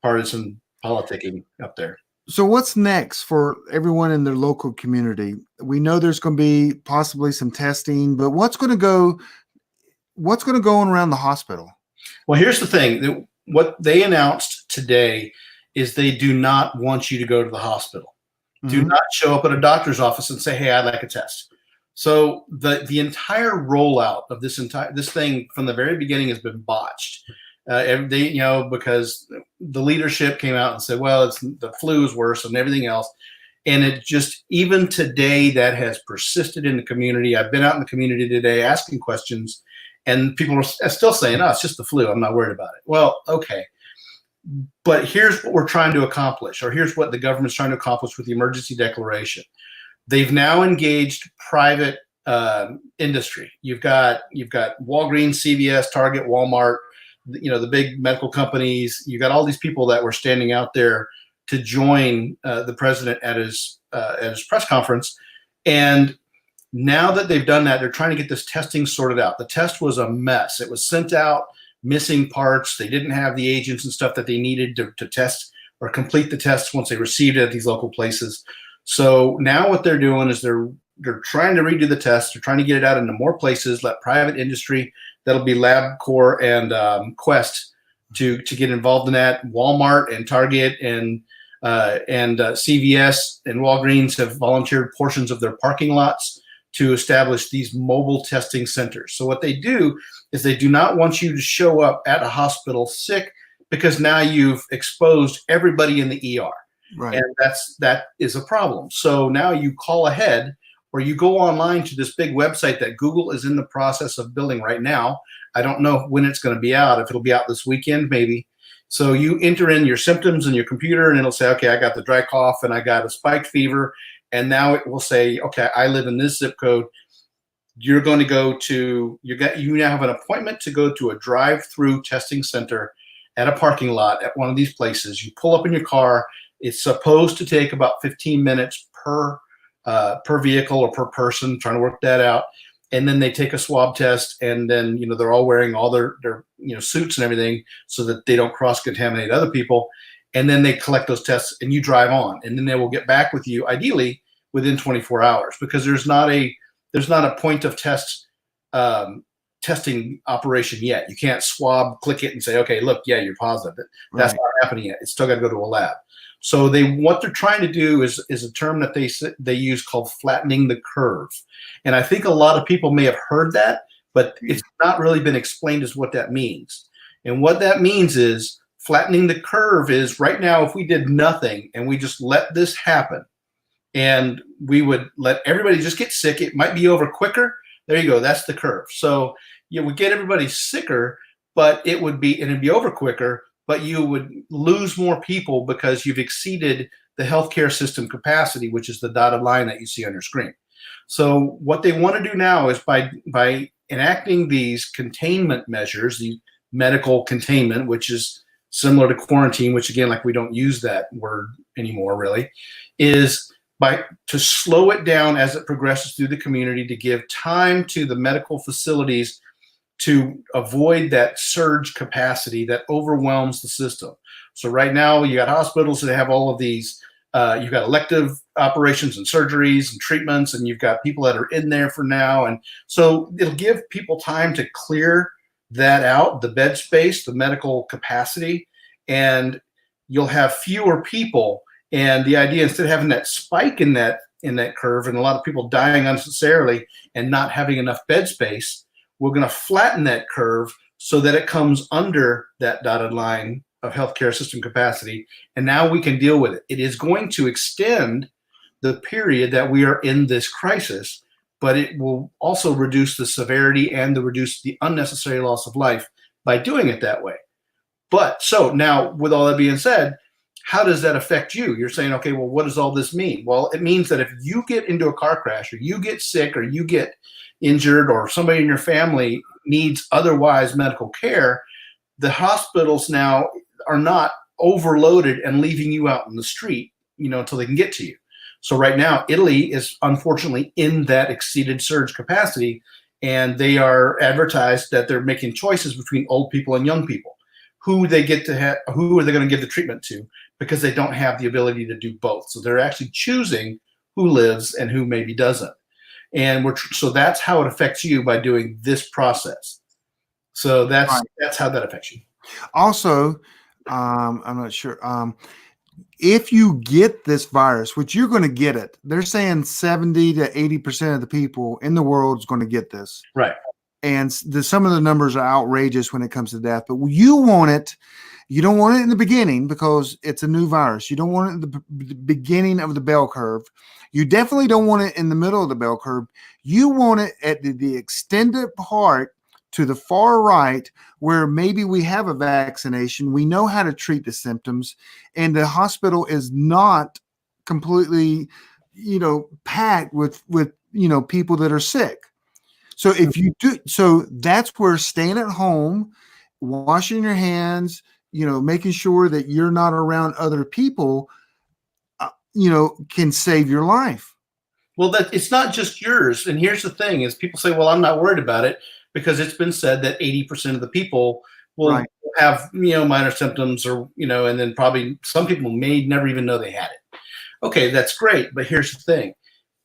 partisan politicking up there. So what's next for everyone in their local community? We know there's going to be possibly some testing, but what's going to go on around the hospital? Well, here's the thing. What they announced today is they do not want you to go to the hospital. Do not show up at a doctor's office and say, hey, I'd like a test. So the entire rollout of this thing from the very beginning has been botched. Because the leadership came out and said, well, the flu is worse and everything else. And it just, even today, that has persisted in the community. I've been out in the community today asking questions, and people are still saying, oh, it's just the flu. I'm not worried about it. Well, okay. But here's what we're trying to accomplish, or here's what the government's trying to accomplish with the emergency declaration. They've now engaged private industry. You've got Walgreens, CVS, Target, Walmart, the big medical companies. You got all these people that were standing out there to join the president at his press conference. And now that they've done that, they're trying to get this testing sorted out. The test was a mess. It was sent out missing parts. They didn't have the agents and stuff that they needed to test or complete the tests once they received it at these local places. So now what they're doing is they're trying to redo the test. They're trying to get it out into more places, let private industry that'll be LabCorp and Quest to get involved in that. Walmart and Target and CVS and Walgreens have volunteered portions of their parking lots to establish these mobile testing centers. So what they do is they do not want you to show up at a hospital sick, because now you've exposed everybody in the ER. Right. And that is a problem. So now you call ahead, or you go online to this big website that Google is in the process of building right now. I don't know when it's going to be out, if it'll be out this weekend, maybe. So you enter in your symptoms in your computer, and it'll say, okay, I got the dry cough and I got a spiked fever. And now it will say, okay, I live in this zip code. You're going to go to, you now have an appointment to go to a drive-through testing center at a parking lot at one of these places. You pull up in your car. It's supposed to take about 15 minutes per vehicle or per person, trying to work that out. And then they take a swab test, and then, they're all wearing all their suits and everything so that they don't cross-contaminate other people. And then they collect those tests, and you drive on, and then they will get back with you, ideally within 24 hours, because there's not a point of testing operation yet. You can't swab, click it, and say, okay, look, yeah, you're positive. That's not happening yet. It's still got to go to a lab. So what they're trying to do is a term that they use called flattening the curve. And I think a lot of people may have heard that, but it's not really been explained as what that means. And what that means is flattening the curve is, right now, if we did nothing and we just let this happen, and we would let everybody just get sick, it might be over quicker. There you go. That's the curve. So you would get everybody sicker, but it'd be over quicker, but you would lose more people because you've exceeded the healthcare system capacity, which is the dotted line that you see on your screen. So what they want to do now is by enacting these containment measures, the medical containment, which is similar to quarantine, which again, like, we don't use that word anymore really, is to slow it down as it progresses through the community, to give time to the medical facilities to avoid that surge capacity that overwhelms the system. So right now you got hospitals that have all of these, you've got elective operations and surgeries and treatments, and you've got people that are in there for now. And so it'll give people time to clear that out, the bed space, the medical capacity, and you'll have fewer people. And the idea, instead of having that spike in that curve and a lot of people dying unnecessarily and not having enough bed space, we're going to flatten that curve so that it comes under that dotted line of healthcare system capacity. And now we can deal with it. It is going to extend the period that we are in this crisis, but it will also reduce the severity and reduce the unnecessary loss of life by doing it that way. But so now, with all that being said, how does that affect you? You're saying, okay, well, what does all this mean? Well, it means that if you get into a car crash, or you get sick, or you get injured, or somebody in your family needs otherwise medical care, the hospitals now are not overloaded and leaving you out in the street, until they can get to you. So right now, Italy is unfortunately in that exceeded surge capacity, and they are advertised that they're making choices between old people and young people. Who are they going to give the treatment to, because they don't have the ability to do both. So they're actually choosing who lives and who maybe doesn't. And so that's how it affects you by doing this process. So that's how that affects you. Also, I'm not sure. If you get this virus, which you're going to get it, they're saying 70 to 80% of the people in the world is going to get this. Right. And some of the numbers are outrageous when it comes to death, but you want it. You don't want it in the beginning because it's a new virus. You don't want it in the beginning of the bell curve. You definitely don't want it in the middle of the bell curve. You want it at the extended part to the far right, where maybe we have a vaccination. We know how to treat the symptoms, and the hospital is not completely, packed with people that are sick. So if you do, so that's where staying at home, washing your hands, making sure that you're not around other people, can save your life. Well, it's not just yours. And here's the thing is, people say, well, I'm not worried about it, because it's been said that 80% of the people will have, minor symptoms, or, and then probably some people may never even know they had it. Okay, that's great. But here's the thing.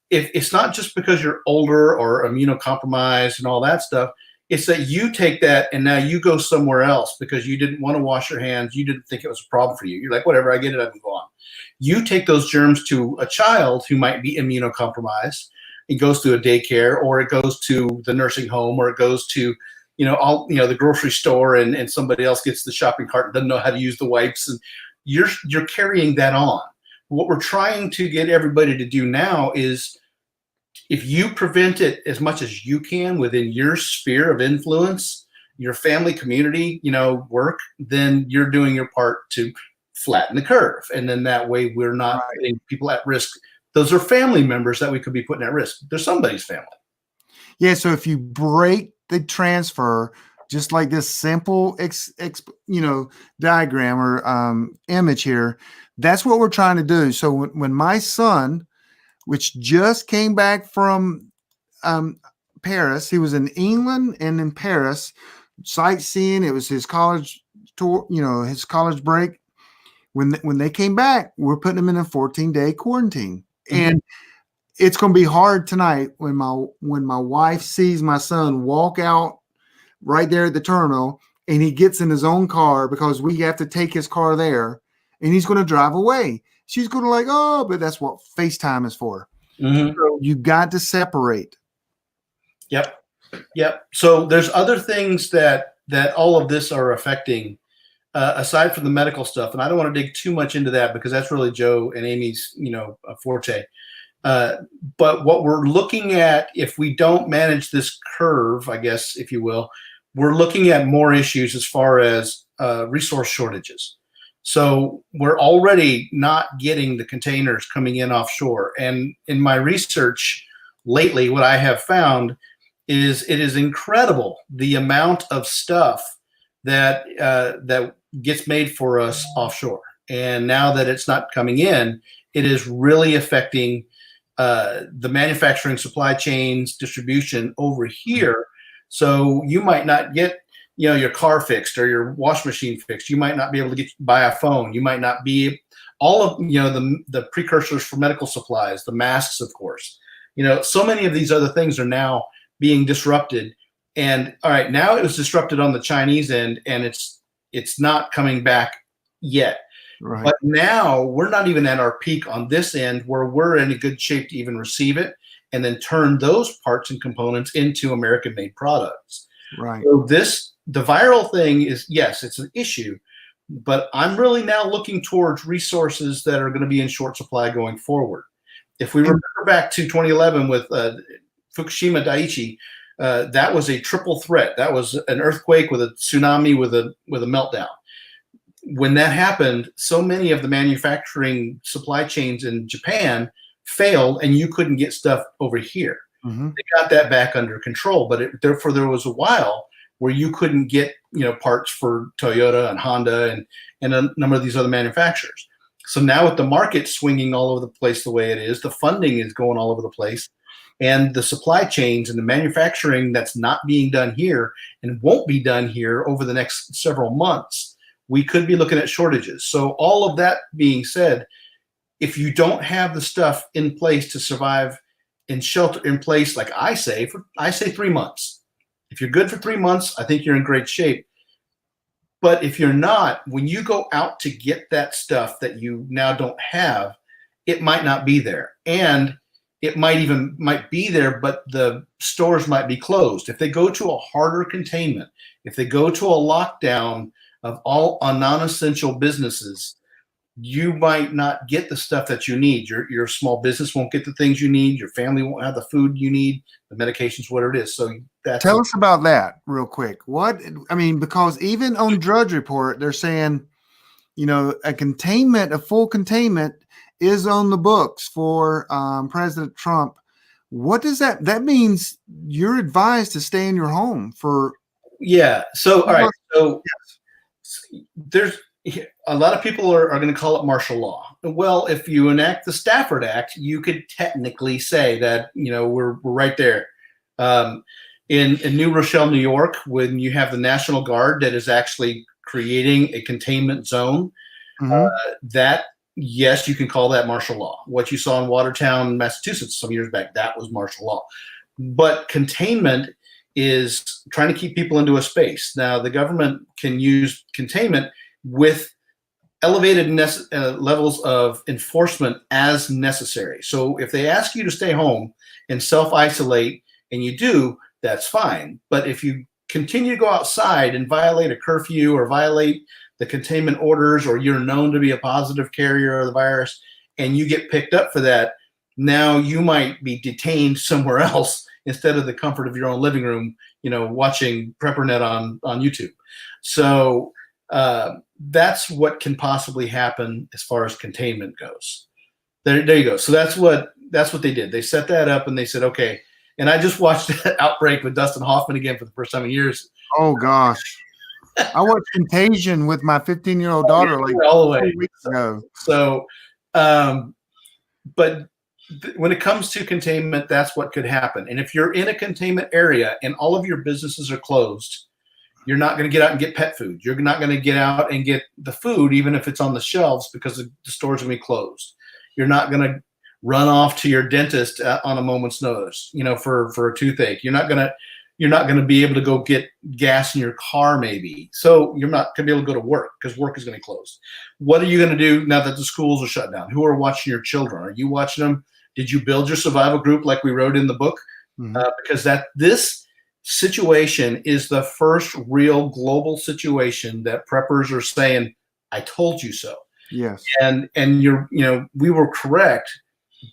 If it's not just because you're older or immunocompromised and all that stuff, It's that you take that and now you go somewhere else because you didn't want to wash your hands. You didn't think it was a problem for you. You're like, whatever, I get it, I can go on. You take those germs to a child who might be immunocompromised. It goes to a daycare, or it goes to the nursing home, or it goes to, the grocery store, and somebody else gets the shopping cart and doesn't know how to use the wipes, and you're carrying that on. What we're trying to get everybody to do now is, if you prevent it as much as you can within your sphere of influence, your family, community, work, then you're doing your part to flatten the curve. And then that way we're not putting people at risk. Those are family members that we could be putting at risk. They're somebody's family. Yeah. So if you break the transfer, just like this simple, diagram or image here, that's what we're trying to do. So when my son, which just came back from Paris, he was in England and in Paris sightseeing. It was his college tour, his college break. When they came back, we're putting them in a 14-day quarantine. And it's going to be hard tonight when my wife sees my son walk out right there at the terminal, and he gets in his own car because we have to take his car there, and he's going to drive away. She's going to oh, but that's what FaceTime is for. So you got to separate. Yep. So there's other things that all of this are affecting, aside from the medical stuff. And I don't want to dig too much into that because that's really Joe and Amy's, forte. But what we're looking at, if we don't manage this curve, I guess, if you will, we're looking at more issues as far as resource shortages. So we're already not getting the containers coming in offshore. And in my research lately, what I have found is it is incredible the amount of stuff that gets made for us offshore. And now that it's not coming in, it is really affecting the manufacturing supply chains, distribution over here. So you might not get your car fixed or your wash machine fixed. You might not be able to buy a phone. You might not be all of the precursors for medical supplies, the masks, of course. So many of these other things are now being disrupted. And all right, now it was disrupted on the Chinese end, and it's not coming back yet. Right. But now we're not even at our peak on this end where we're in a good shape to even receive it and then turn those parts and components into American-made products. Right. So the viral thing is, yes, it's an issue, but I'm really now looking towards resources that are going to be in short supply going forward. If we remember back to 2011 with Fukushima Daiichi, that was a triple threat. That was an earthquake with a tsunami with a meltdown. When that happened, so many of the manufacturing supply chains in Japan failed, and you couldn't get stuff over here. They got that back under control, but therefore there was a while where you couldn't get parts for Toyota and Honda and a number of these other manufacturers. So now with the market swinging all over the place the way it is, the funding is going all over the place, and the supply chains and the manufacturing that's not being done here and won't be done here over the next several months, we could be looking at shortages. So all of that being said, if you don't have the stuff in place to survive and shelter in place, like I say 3 months. If you're good for 3 months, I think you're in great shape. But if you're not, when you go out to get that stuff that you now don't have, it might not be there. And it might be there, but the stores might be closed. If they go to a harder containment, if they go to a lockdown of all non-essential businesses, you might not get the stuff that you need. Your small business won't get the things you need. Your family won't have the food you need, the medications, whatever it is. So tell us about that real quick. Because even on Drudge Report, they're saying, a full containment is on the books for President Trump. What does that means? You're advised to stay in your home for. Yeah. So, all right. So there's a lot of people are going to call it martial law. Well, if you enact the Stafford Act, you could technically say that, we're right there. In New Rochelle, New York, when you have the National Guard that is actually creating a containment zone, that, yes, you can call that martial law. What you saw in Watertown, Massachusetts some years back, that was martial law. But containment is trying to keep people into a space. Now, the government can use containment with elevated levels of enforcement as necessary. So if they ask you to stay home and self-isolate and you do, that's fine. But if you continue to go outside and violate a curfew or violate the containment orders, or you're known to be a positive carrier of the virus and you get picked up for that, now you might be detained somewhere else instead of the comfort of your own living room, watching PrepperNet on YouTube. So that's what can possibly happen as far as containment goes. There you go. So that's what they did. They set that up and they said, okay. And I just watched that Outbreak with Dustin Hoffman again for the first time in years. Oh gosh. I watched Contagion with my 15-year-old daughter like all the way 2 weeks ago. So, but when it comes to containment, that's what could happen. And if you're in a containment area and all of your businesses are closed, you're not going to get out and get pet food. You're not going to get out and get the food, even if it's on the shelves, because the store's going to be closed. You're not going to run off to your dentist on a moment's notice, for a toothache. You're not going to be able to go get gas in your car, maybe. So you're not going to be able to go to work because work is going to close. What are you going to do now that the schools are shut down? Who are watching your children? Are you watching them? Did you build your survival group like we wrote in the book? Mm-hmm. Because this situation is the first real global situation that preppers are saying, I told you so. Yes. And we were correct,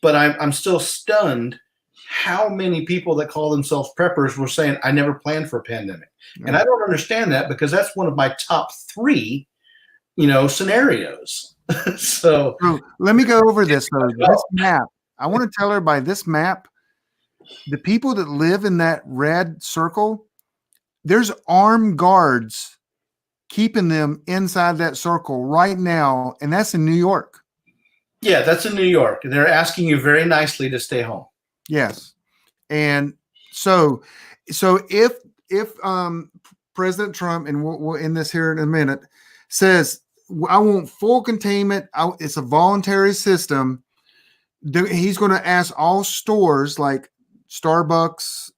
but I'm still stunned how many people that call themselves preppers were saying, I never planned for a pandemic. Yeah. And I don't understand that, because that's one of my top 3, scenarios. So let me go over this though. This map. I want to tell everybody this map, the people that live in that red circle, there's armed guards keeping them inside that circle right now. And that's in New York. Yeah, that's in New York. They're asking you very nicely to stay home. Yes. And so if President Trump, and we'll end this here in a minute, says, I want full containment, it's a voluntary system, he's going to ask all stores like Starbucks,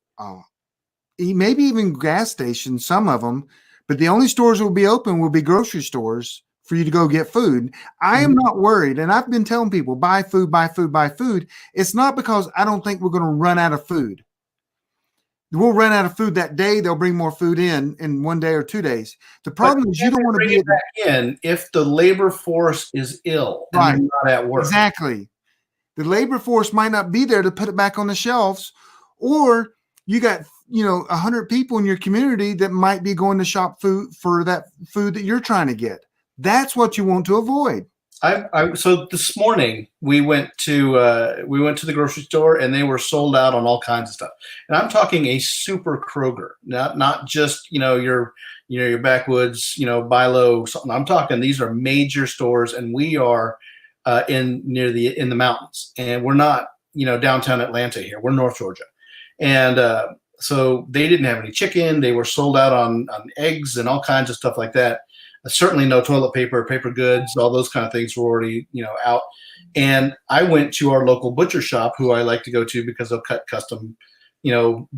maybe even gas stations, some of them, but the only stores that will be open will be grocery stores for you to go get food. I am not worried. And I've been telling people, buy food, buy food, buy food. It's not because I don't think we're going to run out of food. We'll run out of food that day. They'll bring more food in 1 day or 2 days. The problem is you don't want to be back in if the labor force is ill and right. not at work. Exactly. The labor force might not be there to put it back on the shelves, or you got 100 people in your community that might be going to shop food for that food that you're trying to get. That's what you want to avoid. So this morning we went to the grocery store and they were sold out on all kinds of stuff. And I'm talking a super Kroger, not just your backwoods buy low something. I'm talking these are major stores, and we are in the mountains, and we're not downtown Atlanta here. We're North Georgia, and so they didn't have any chicken. They were sold out on eggs and all kinds of stuff like that. Certainly no toilet paper, paper goods, all those kind of things were already, out. And I went to our local butcher shop, who I like to go to because they'll cut custom,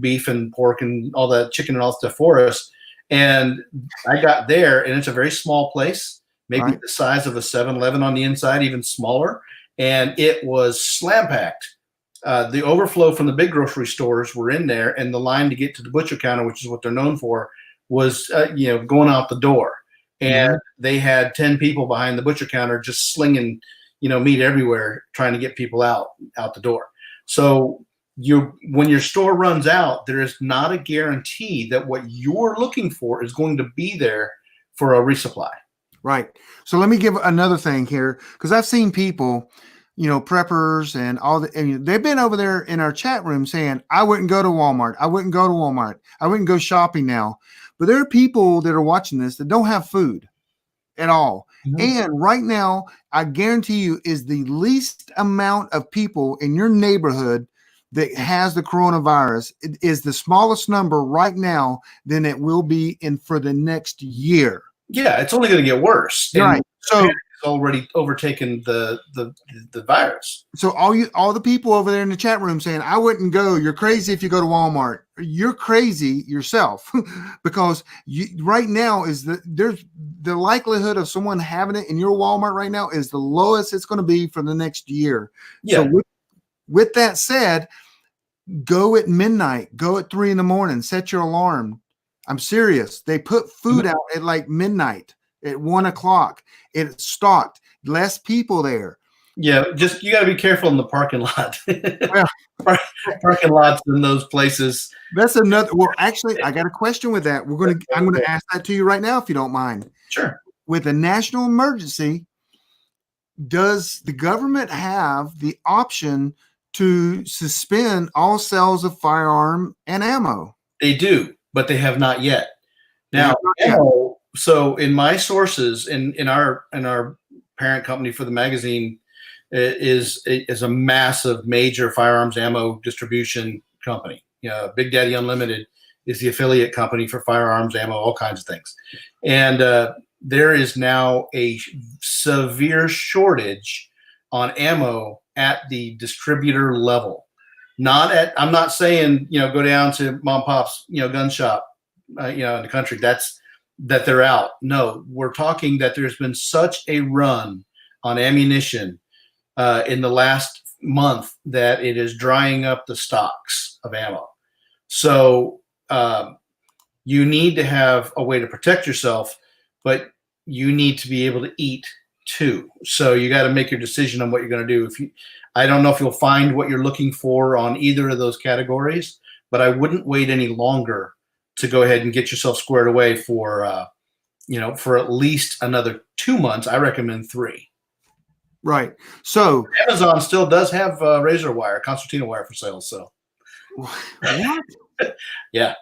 beef and pork and all that chicken and all that stuff for us. And I got there, and it's a very small place, maybe right. the size of a 7-Eleven on the inside, even smaller. And it was slam packed. The overflow from the big grocery stores were in there, and the line to get to the butcher counter, which is what they're known for, was, going out the door. And they had 10 people behind the butcher counter just slinging, meat everywhere, trying to get people out the door. So when your store runs out, there is not a guarantee that what you're looking for is going to be there for a resupply. Right. So let me give another thing here, because I've seen people, preppers and and they've been over there in our chat room saying, I wouldn't go to Walmart. I wouldn't go to Walmart. I wouldn't go shopping now. But there are people that are watching this that don't have food at all. Mm-hmm. And right now, I guarantee you, is the least amount of people in your neighborhood that has the coronavirus. It is the smallest number right now than it will be for the next year. Yeah, it's only going to get worse. Right. So already overtaken the virus. So all the people over there in the chat room saying, I wouldn't go. You're crazy if you go to Walmart. You're crazy yourself because right now there's the likelihood of someone having it in your Walmart right now is the lowest it's going to be for the next year. Yeah. So with that said, go at midnight, go at 3 a.m, set your alarm. I'm serious. They put food out at like midnight, at 1 o'clock. It's stocked, less people there. Yeah, just you got to be careful in the parking lot. Parking lots in those places. That's another. Well, actually, I got a question with that. I'm going to ask that to you right now, if you don't mind. Sure. With a national emergency, does the government have the option to suspend all sales of firearm and ammo? They do, but they have not yet. Now, ammo. So in my sources, in our parent company for the magazine, is a massive, major firearms ammo distribution company. Big Daddy Unlimited is the affiliate company for firearms ammo, all kinds of things, and there is now a severe shortage on ammo at the distributor level. I'm not saying go down to mom and pop's gun shop in the country that they're out. No, we're talking that there's been such a run on ammunition in the last month that it is drying up the stocks of ammo. So you need to have a way to protect yourself, but you need to be able to eat too. So you got to make your decision on what you're going to do. I don't know if you'll find what you're looking for on either of those categories, but I wouldn't wait any longer to go ahead and get yourself squared away for at least another 2 months. I recommend 3. Right. So Amazon still does have razor wire, concertina wire for sale. So what? Yeah.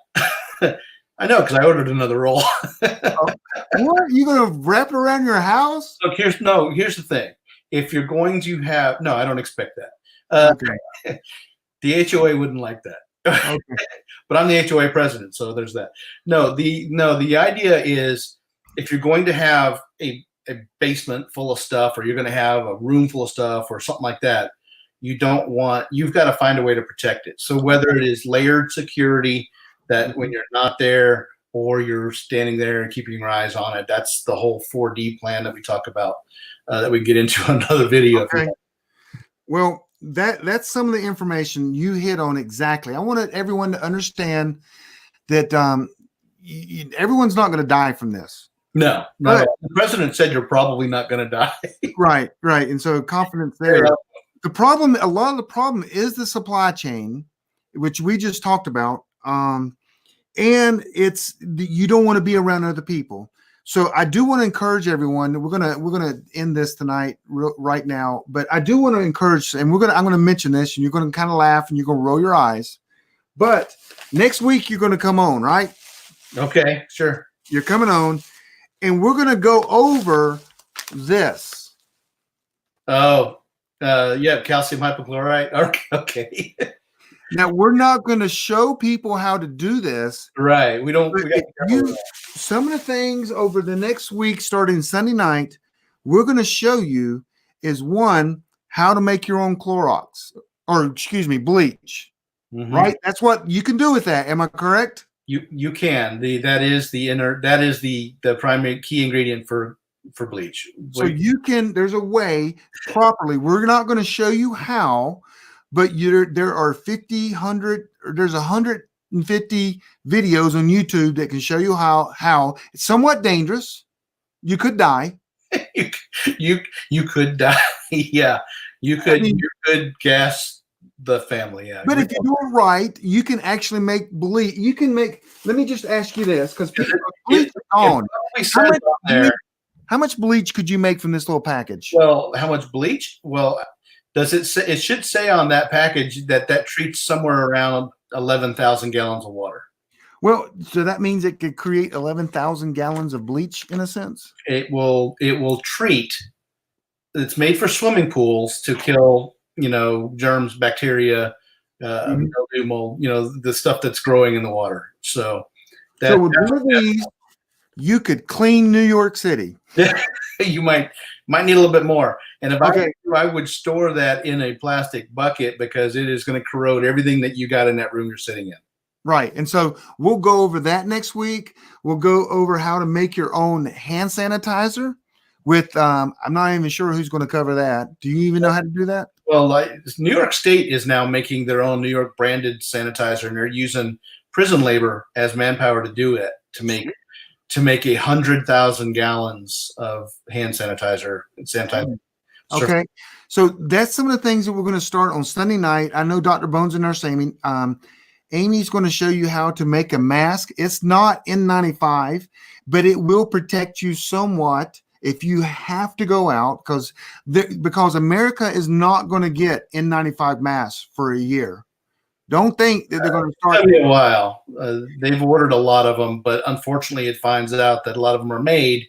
I know, because I ordered another roll. What? You going to wrap it around your house? Look, here's the thing. If you're going to have, no, I don't expect that. Okay. The HOA wouldn't like that. Okay. But I'm the HOA president, so there's that. The idea is if you're going to have a basement full of stuff, or you're going to have a room full of stuff or something like that, you've got to find a way to protect it. So whether it is layered security that when you're not there, or you're standing there and keeping your eyes on it, that's the whole 4D plan that we talk about, that we get into another video. Okay. Well, that's some of the information you hit on exactly. I wanted everyone to understand that everyone's not going to die from this. No. The president said you're probably not going to die. Right. And so confidence there. Yeah. A lot of the problem is the supply chain, which we just talked about. And you don't want to be around other people. So I do want to encourage everyone. We're gonna end this tonight right now, but I do want to encourage, and I'm gonna mention this, and you're gonna kind of laugh and you're gonna roll your eyes. But next week you're gonna come on, right? Okay, sure. You're coming on, and we're gonna go over this. Oh, yeah, calcium hypochlorite. Okay. Now we're not going to show people how to do this. Right. Some of the things over the next week, starting Sunday night, we're going to show you is one, how to make your own Clorox, or bleach. Mm-hmm. Right. That's what you can do with that. Am I correct? You can. That is the primary key ingredient for bleach. So there's a way properly. We're not going to show you how. But there are 150 videos on YouTube that can show you how it's somewhat dangerous. You could die. you could die. Yeah, you could. You could gas the family. Yeah. But if you do it right, you can actually make bleach. You can make. Let me just ask you this, because bleach is on. How much bleach could you make from this little package? Well, how much bleach? Well. Does it say? It should say on that package that treats somewhere around 11,000 gallons of water. Well, so that means it could create 11,000 gallons of bleach in a sense. It will treat. It's made for swimming pools to kill, germs, bacteria, mildew, mold, the stuff that's growing in the water. So with one of these, you could clean New York City. You might Might need a little bit more. And if Okay. I would store that in a plastic bucket because it is going to corrode everything that you got in that room you're sitting in. Right. And so we'll go over that next week. We'll go over how to make your own hand sanitizer with, I'm not even sure who's going to cover that. Do you even know how to do that? Well, New York State is now making their own New York branded sanitizer, and they're using prison labor as manpower to do it, to make 100,000 gallons of hand sanitizer. Okay. So that's some of the things that we're going to start on Sunday night. I know Dr. Bones and Nurse Amy, Amy's going to show you how to make a mask. It's not N95, but it will protect you somewhat if you have to go out, because America is not going to get N95 masks for a year. Don't think that they're going to start. It's going to be a while. They've ordered a lot of them, but unfortunately it finds out that a lot of them are made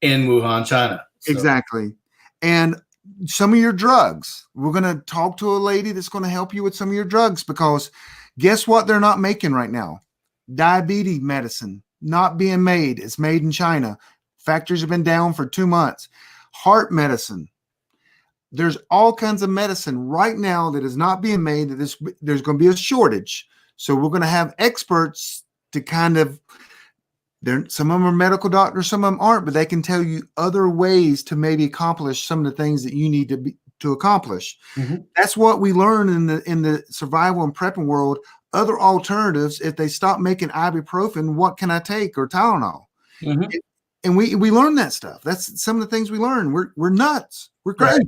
in Wuhan, China. So. Exactly. And some of your drugs, we're going to talk to a lady that's going to help you with some of your drugs, because guess what they're not making right now? Diabetes medicine not being made. It's made in China. Factories have been down for 2 months. Heart medicine. There's all kinds of medicine right now that is not being made. There's going to be a shortage. So we're going to have experts to kind of, some of them are medical doctors, some of them aren't, but they can tell you other ways to maybe accomplish some of the things that you need to accomplish. Mm-hmm. That's what we learn in the survival and prepping world. Other alternatives, if they stop making ibuprofen, what can I take, or Tylenol? Mm-hmm. And we learn that stuff. That's some of the things we learn. We're nuts. We're crazy.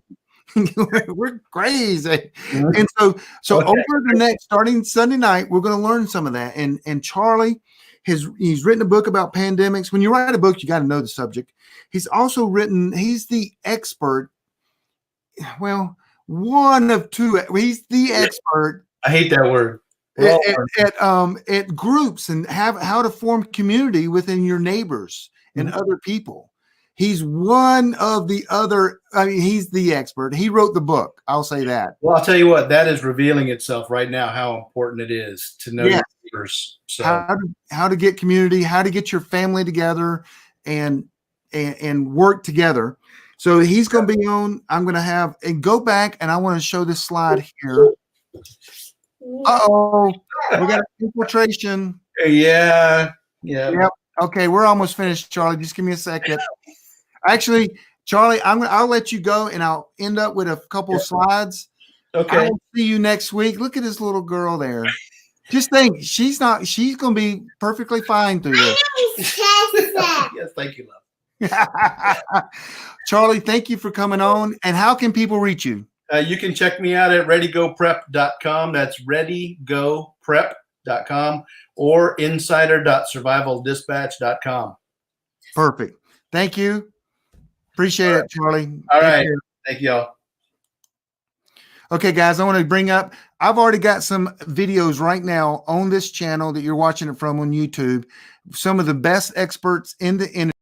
Right. We're crazy. Mm-hmm. And so okay. Over the next, starting Sunday night, we're going to learn some of that. And Charlie he's written a book about pandemics. When you write a book, you got to know the subject. He's also he's the expert. Well, one of two. He's the expert. I hate that word. At groups and how to form community within your neighbors and mm-hmm. other people. He's one of the other. I mean, he's the expert. He wrote the book. I'll say that. Well, I'll tell you what, that is revealing itself right now, how important it is to know your neighbors. So how to get community, how to get your family together and work together. So he's going to be on. I'm going to have and go back, and I want to show this slide here. Uh-oh, we got infiltration. Yeah. Yep. Okay, we're almost finished, Charlie. Just give me a second. Actually, Charlie, I'll let you go, and I'll end up with a couple of slides. Okay. I'll see you next week. Look at this little girl there. Just think, she's going to be perfectly fine through this. Yes, thank you, love. Charlie, thank you for coming on. And how can people reach you? You can check me out at readygoprep.com. That's readygoprep.com or insider.survivaldispatch.com. Perfect. Thank you. Appreciate it, Charlie. All right. Thank y'all. Okay, guys, I want to bring up, I've already got some videos right now on this channel that you're watching it from on YouTube. Some of the best experts in the industry.